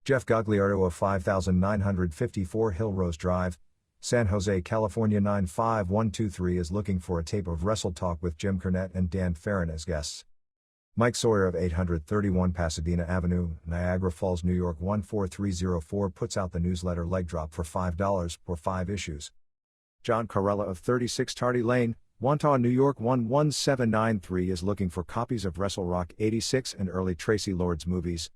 Jeff Gagliardo of 5954 Hill Rose Drive, San Jose, California 95123 is looking for a tape of Wrestle Talk with Jim Cornette and Dan Farron as guests. Mike Sawyer of 831 Pasadena Avenue, Niagara Falls, New York 14304 puts out the newsletter Leg Drop for $5 for 5 issues. John Carella of 36 Tardy Lane, Wantagh, New York 11793 is looking for copies of Wrestle Rock 86 and early Tracy Lords movies.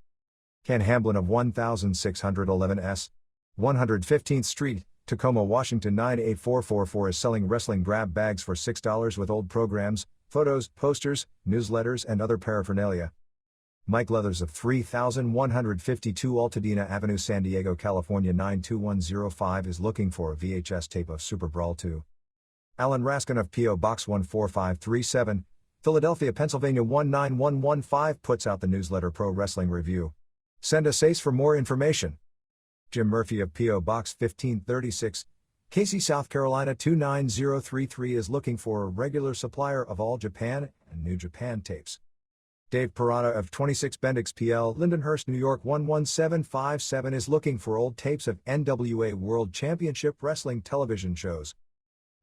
Ken Hamblin of 1611 S. 115th Street, Tacoma, Washington 98444 is selling wrestling grab bags for $6 with old programs, photos, posters, newsletters and other paraphernalia. Mike Leathers of 3152 Altadena Avenue, San Diego, California 92105 is looking for a VHS tape of SUPERBRAWL 2. Alan Raskin of P.O. Box 14537, Philadelphia, Pennsylvania 19115 puts out the newsletter Pro Wrestling Review. Send us ACE for more information. Jim Murphy of P.O. Box 1536, Casey, South Carolina 29033 is looking for a regular supplier of All Japan and New Japan tapes. Dave Parada of 26 Bendix PL, Lindenhurst, New York 11757 is looking for old tapes of NWA World Championship Wrestling television shows.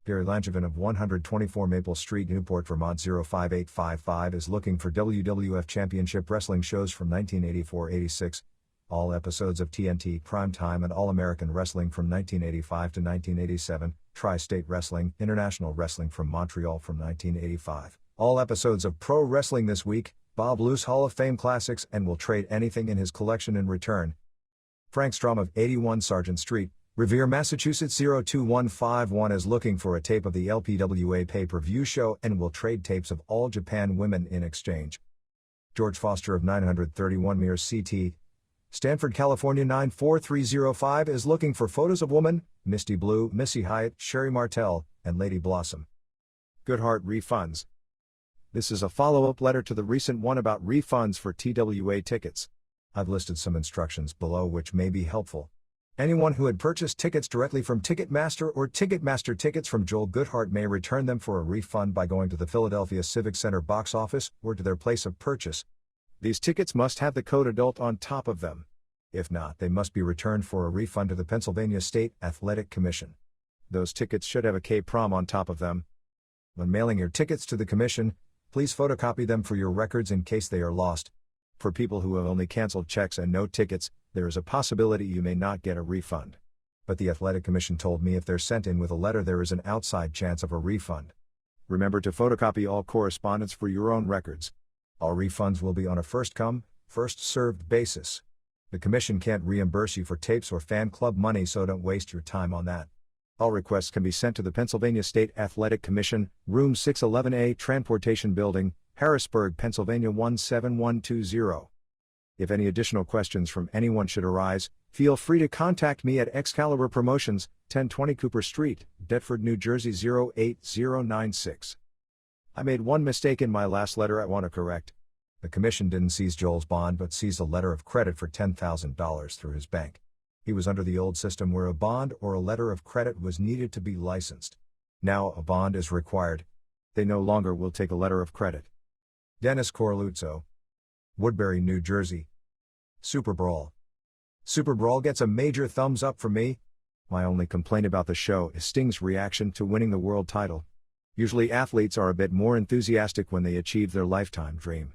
Gary Langevin of 124 Maple Street, Newport, Vermont 05855 is looking for WWF Championship Wrestling shows from 1984-86. All episodes of TNT Primetime and All-American Wrestling from 1985 to 1987, Tri-State Wrestling, International Wrestling from Montreal from 1985. All episodes of Pro Wrestling This Week, Bob Luce Hall of Fame Classics and will trade anything in his collection in return. Frank Strom of 81 Sargent Street, Revere, Massachusetts 02151 is looking for a tape of the LPWA pay-per-view show and will trade tapes of All Japan Women in exchange. George Foster of 931 Mears CT, Stanford, California 94305 is looking for photos of Woman, Misty Blue, Missy Hyatt, Sherry Martel, and Lady Blossom. Goodhart Refunds. This is a follow-up letter to the recent one about refunds for TWA tickets. I've listed some instructions below which may be helpful. Anyone who had purchased tickets directly from Ticketmaster or Ticketmaster tickets from Joel Goodhart may return them for a refund by going to the Philadelphia Civic Center box office or to their place of purchase. These tickets must have the code ADULT on top of them. If not, they must be returned for a refund to the Pennsylvania State Athletic Commission. Those tickets should have a K-prom on top of them. When mailing your tickets to the commission, please photocopy them for your records in case they are lost. For people who have only canceled checks and no tickets, there is a possibility you may not get a refund. But the Athletic Commission told me if they're sent in with a letter there is an outside chance of a refund. Remember to photocopy all correspondence for your own records. All refunds will be on a first-come, first-served basis. The commission can't reimburse you for tapes or fan club money, so don't waste your time on that. All requests can be sent to the Pennsylvania State Athletic Commission, Room 611A, Transportation Building, Harrisburg, Pennsylvania 17120. If any additional questions from anyone should arise, feel free to contact me at Excalibur Promotions, 1020 Cooper Street, Deptford, New Jersey 08096. I made one mistake in my last letter I want to correct. The commission didn't seize Joel's bond but seized a letter of credit for $10,000 through his bank. He was under the old system where a bond or a letter of credit was needed to be licensed. Now a bond is required. They no longer will take a letter of credit. Dennis Corluzzo, Woodbury, New Jersey. SUPERBRAWL. SUPERBRAWL gets a major thumbs up from me. My only complaint about the show is Sting's reaction to winning the world title. Usually athletes are a bit more enthusiastic when they achieve their lifetime dream.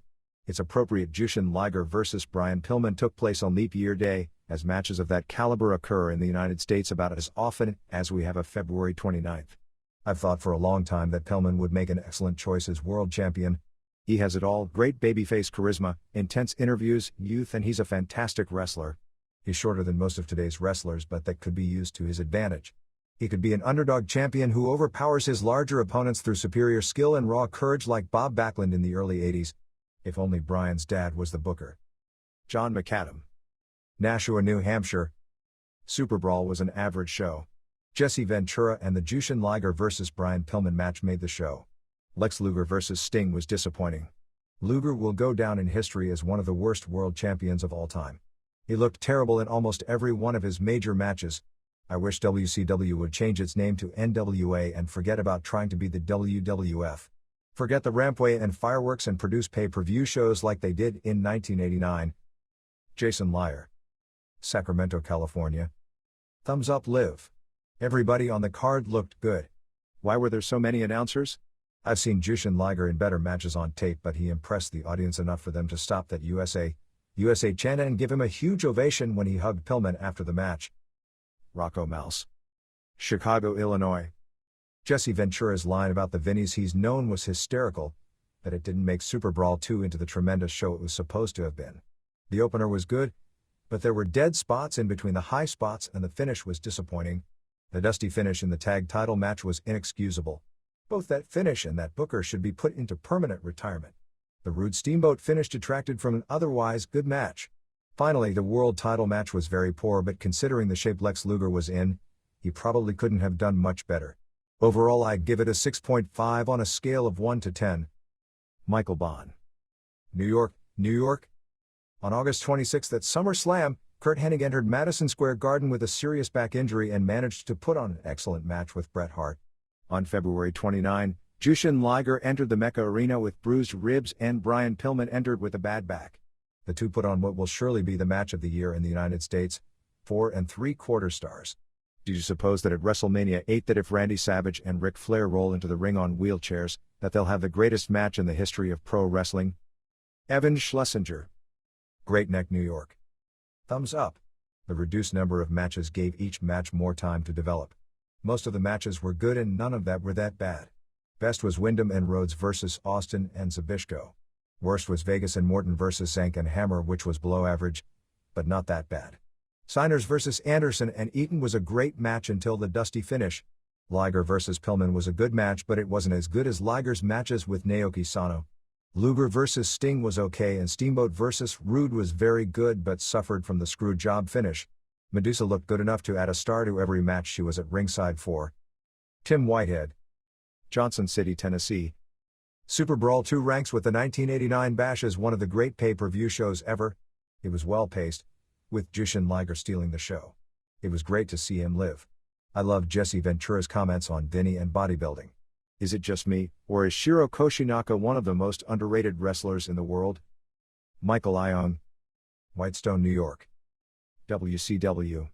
It's appropriate Jushin Liger vs. Brian Pillman took place on Leap Year Day, as matches of that caliber occur in the United States about as often as we have a February 29th. I've thought for a long time that Pillman would make an excellent choice as world champion. He has it all: great babyface charisma, intense interviews, youth, and he's a fantastic wrestler. He's shorter than most of today's wrestlers, but that could be used to his advantage. He could be an underdog champion who overpowers his larger opponents through superior skill and raw courage like Bob Backlund in the early 80s. If only Brian's dad was the booker. John McAdam. Nashua, New Hampshire. SUPERBRAWL was an average show. Jesse Ventura and the Jushin Liger vs. Brian Pillman match made the show. Lex Luger vs. Sting was disappointing. Luger will go down in history as one of the worst world champions of all time. He looked terrible in almost every one of his major matches. I wish WCW would change its name to NWA and forget about trying to be the WWF. Forget the rampway and fireworks and produce pay-per-view shows like they did in 1989. Jason Lier. Sacramento, California. Thumbs up, Liv. Everybody on the card looked good. Why were there so many announcers? I've seen Jushin Liger in better matches on tape, but he impressed the audience enough for them to stop that USA chant and give him a huge ovation when he hugged Pillman after the match. Rocco Mouse. Chicago, Illinois. Jesse Ventura's line about the Vinnies he's known was hysterical, but it didn't make SUPERBRAWL 2 into the tremendous show it was supposed to have been. The opener was good, but there were dead spots in between the high spots and the finish was disappointing. The dusty finish in the tag title match was inexcusable. Both that finish and that booker should be put into permanent retirement. The Rude Steamboat finish detracted from an otherwise good match. Finally, the world title match was very poor, but considering the shape Lex Luger was in, he probably couldn't have done much better. Overall, I'd give it a 6.5 on a scale of 1 to 10. Michael Bond. New York, New York. On August 26th at SummerSlam, Curt Hennig entered Madison Square Garden with a serious back injury and managed to put on an excellent match with Bret Hart. On February 29, Jushin Liger entered the Mecca Arena with bruised ribs and Brian Pillman entered with a bad back. The two put on what will surely be the match of the year in the United States, 4 3/4 stars. Did you suppose that at WrestleMania 8 that if Randy Savage and Ric Flair roll into the ring on wheelchairs, that they'll have the greatest match in the history of pro wrestling? Evan Schlesinger. Great Neck, New York. Thumbs up. The reduced number of matches gave each match more time to develop. Most of the matches were good and none of that were that bad. Best was Wyndham and Rhodes vs. Austin and Zbyszko. Worst was Vegas and Morton vs. Zank and Hammer, which was below average, but not that bad. Signers vs. Anderson and Eaton was a great match until the dusty finish. Liger vs. Pillman was a good match, but it wasn't as good as Liger's matches with Naoki Sano. Luger vs. Sting was okay, and Steamboat vs. Rude was very good but suffered from the screw job finish. Medusa looked good enough to add a star to every match she was at ringside for. Tim Whitehead. Johnson City, Tennessee. SUPERBRAWL 2 ranks with the 1989 Bash as one of the great pay-per-view shows ever. It was well-paced, with Jushin Liger stealing the show. It was great to see him live. I love Jesse Ventura's comments on Vinny and bodybuilding. Is it just me, or is Shiro Koshinaka one of the most underrated wrestlers in the world? Michael Iong, Whitestone, New York. WCW.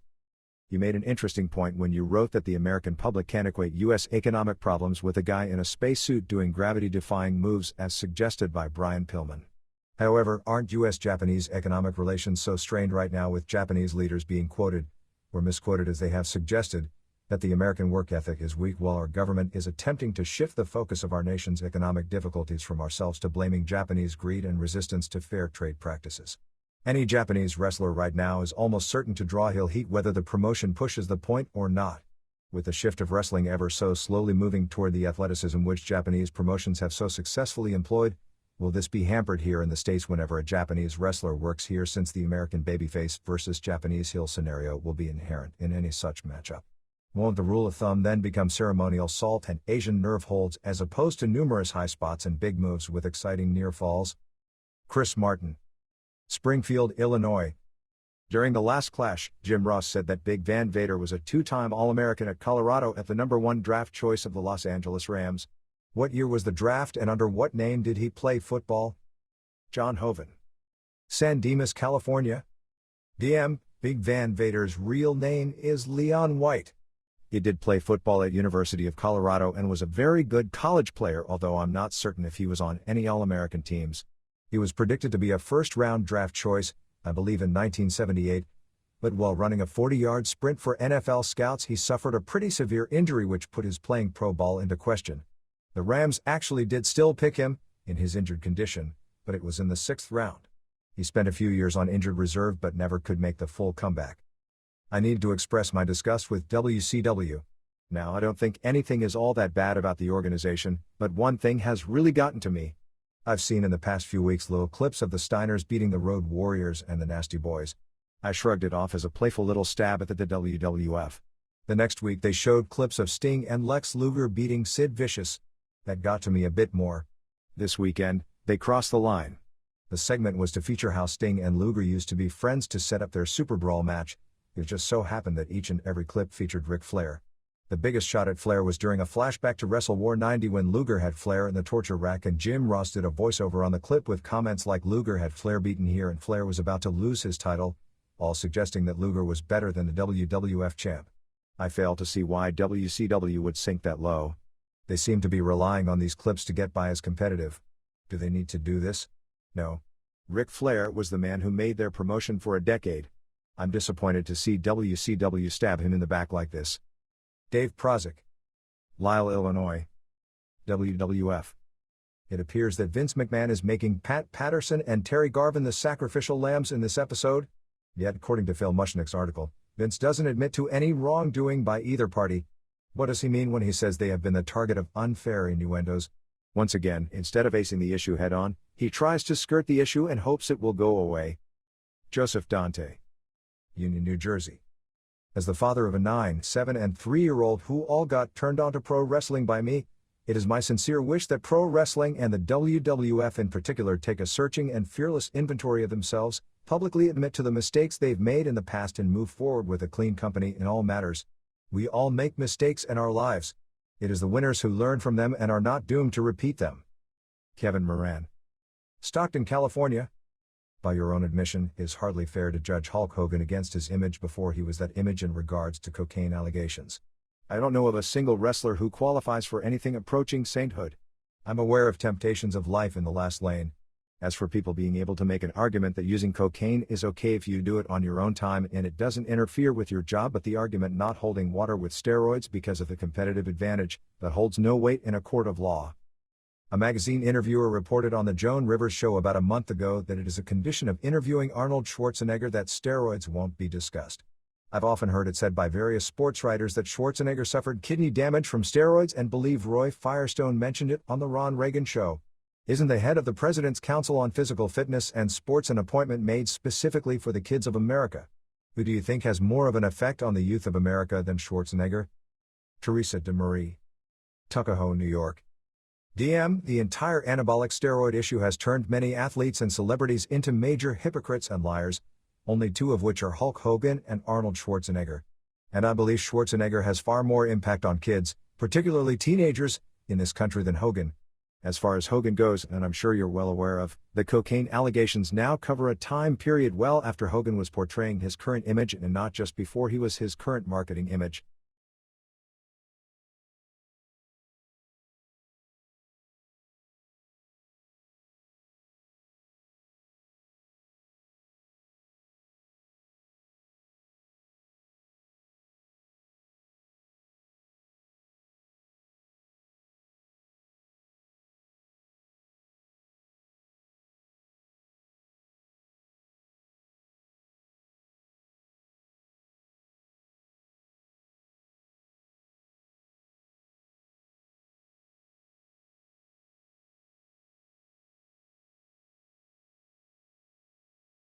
You made an interesting point when you wrote that the American public can't equate U.S. economic problems with a guy in a spacesuit doing gravity-defying moves as suggested by Brian Pillman. However, aren't U.S.-Japanese economic relations so strained right now with Japanese leaders being quoted, or misquoted as they have suggested, that the American work ethic is weak while our government is attempting to shift the focus of our nation's economic difficulties from ourselves to blaming Japanese greed and resistance to fair trade practices? Any Japanese wrestler right now is almost certain to draw heel heat whether the promotion pushes the point or not. With the shift of wrestling ever so slowly moving toward the athleticism which Japanese promotions have so successfully employed, will this be hampered here in the States whenever a Japanese wrestler works here, since the American babyface versus Japanese heel scenario will be inherent in any such matchup? Won't the rule of thumb then become ceremonial salt and Asian nerve holds as opposed to numerous high spots and big moves with exciting near falls? Chris Martin, Springfield, Illinois. During the last clash, Jim Ross said that Big Van Vader was a two-time All-American at Colorado at the #1 draft choice of the Los Angeles Rams. What year was the draft and under what name did he play football? John Hoven, San Dimas, California. DM, Big Van Vader's real name is Leon White. He did play football at University of Colorado and was a very good college player, although I'm not certain if he was on any All-American teams. He was predicted to be a first-round draft choice, I believe in 1978, but while running a 40-yard sprint for NFL scouts he suffered a pretty severe injury which put his playing pro ball into question. The Rams actually did still pick him, in his injured condition, but it was in the 6th round. He spent a few years on injured reserve but never could make the full comeback. I need to express my disgust with WCW. Now, I don't think anything is all that bad about the organization, but one thing has really gotten to me. I've seen in the past few weeks little clips of the Steiners beating the Road Warriors and the Nasty Boys. I shrugged it off as a playful little stab at the WWF. The next week they showed clips of Sting and Lex Luger beating Sid Vicious. That got to me a bit more. This weekend, they crossed the line. The segment was to feature how Sting and Luger used to be friends to set up their SUPERBRAWL match. It just so happened that each and every clip featured Ric Flair. The biggest shot at Flair was during a flashback to Wrestle War 90 when Luger had Flair in the torture rack and Jim Ross did a voiceover on the clip with comments like Luger had Flair beaten here and Flair was about to lose his title, all suggesting that Luger was better than the WWF champ. I fail to see why WCW would sink that low. They seem to be relying on these clips to get by as competitive. Do they need to do this? No. Ric Flair was the man who made their promotion for a decade. I'm disappointed to see WCW stab him in the back like this. Dave Prozik, Lisle, Illinois. WWF. It appears that Vince McMahon is making Pat Patterson and Terry Garvin the sacrificial lambs in this episode. Yet, according to Phil Mushnick's article, Vince doesn't admit to any wrongdoing by either party. What does he mean when he says they have been the target of unfair innuendos? Once again, instead of acing the issue head-on, he tries to skirt the issue and hopes it will go away. Joseph Dante, Union, New Jersey. As the father of a 9, 7 and 3-year-old who all got turned on to pro wrestling by me, it is my sincere wish that pro wrestling and the WWF in particular take a searching and fearless inventory of themselves, publicly admit to the mistakes they've made in the past and move forward with a clean company in all matters. We all make mistakes in our lives. It is the winners who learn from them and are not doomed to repeat them. Kevin Moran, Stockton, California. By your own admission, it is hardly fair to judge Hulk Hogan against his image before he was that image in regards to cocaine allegations. I don't know of a single wrestler who qualifies for anything approaching sainthood. I'm aware of temptations of life in the last lane. As for people being able to make an argument that using cocaine is okay if you do it on your own time and it doesn't interfere with your job, but the argument not holding water with steroids because of the competitive advantage, that holds no weight in a court of law. A magazine interviewer reported on the Joan Rivers show about a month ago that it is a condition of interviewing Arnold Schwarzenegger that steroids won't be discussed. I've often heard it said by various sports writers that Schwarzenegger suffered kidney damage from steroids and believe Roy Firestone mentioned it on the Ron Reagan show. Isn't the head of the President's Council on Physical Fitness and Sports an appointment made specifically for the kids of America? Who do you think has more of an effect on the youth of America than Schwarzenegger? Teresa DeMarie, Tuckahoe, New York. DM, the entire anabolic steroid issue has turned many athletes and celebrities into major hypocrites and liars, only two of which are Hulk Hogan and Arnold Schwarzenegger. And I believe Schwarzenegger has far more impact on kids, particularly teenagers, in this country than Hogan. As far as Hogan goes, and I'm sure you're well aware of, the cocaine allegations now cover a time period well after Hogan was portraying his current image and not just before he was his current marketing image.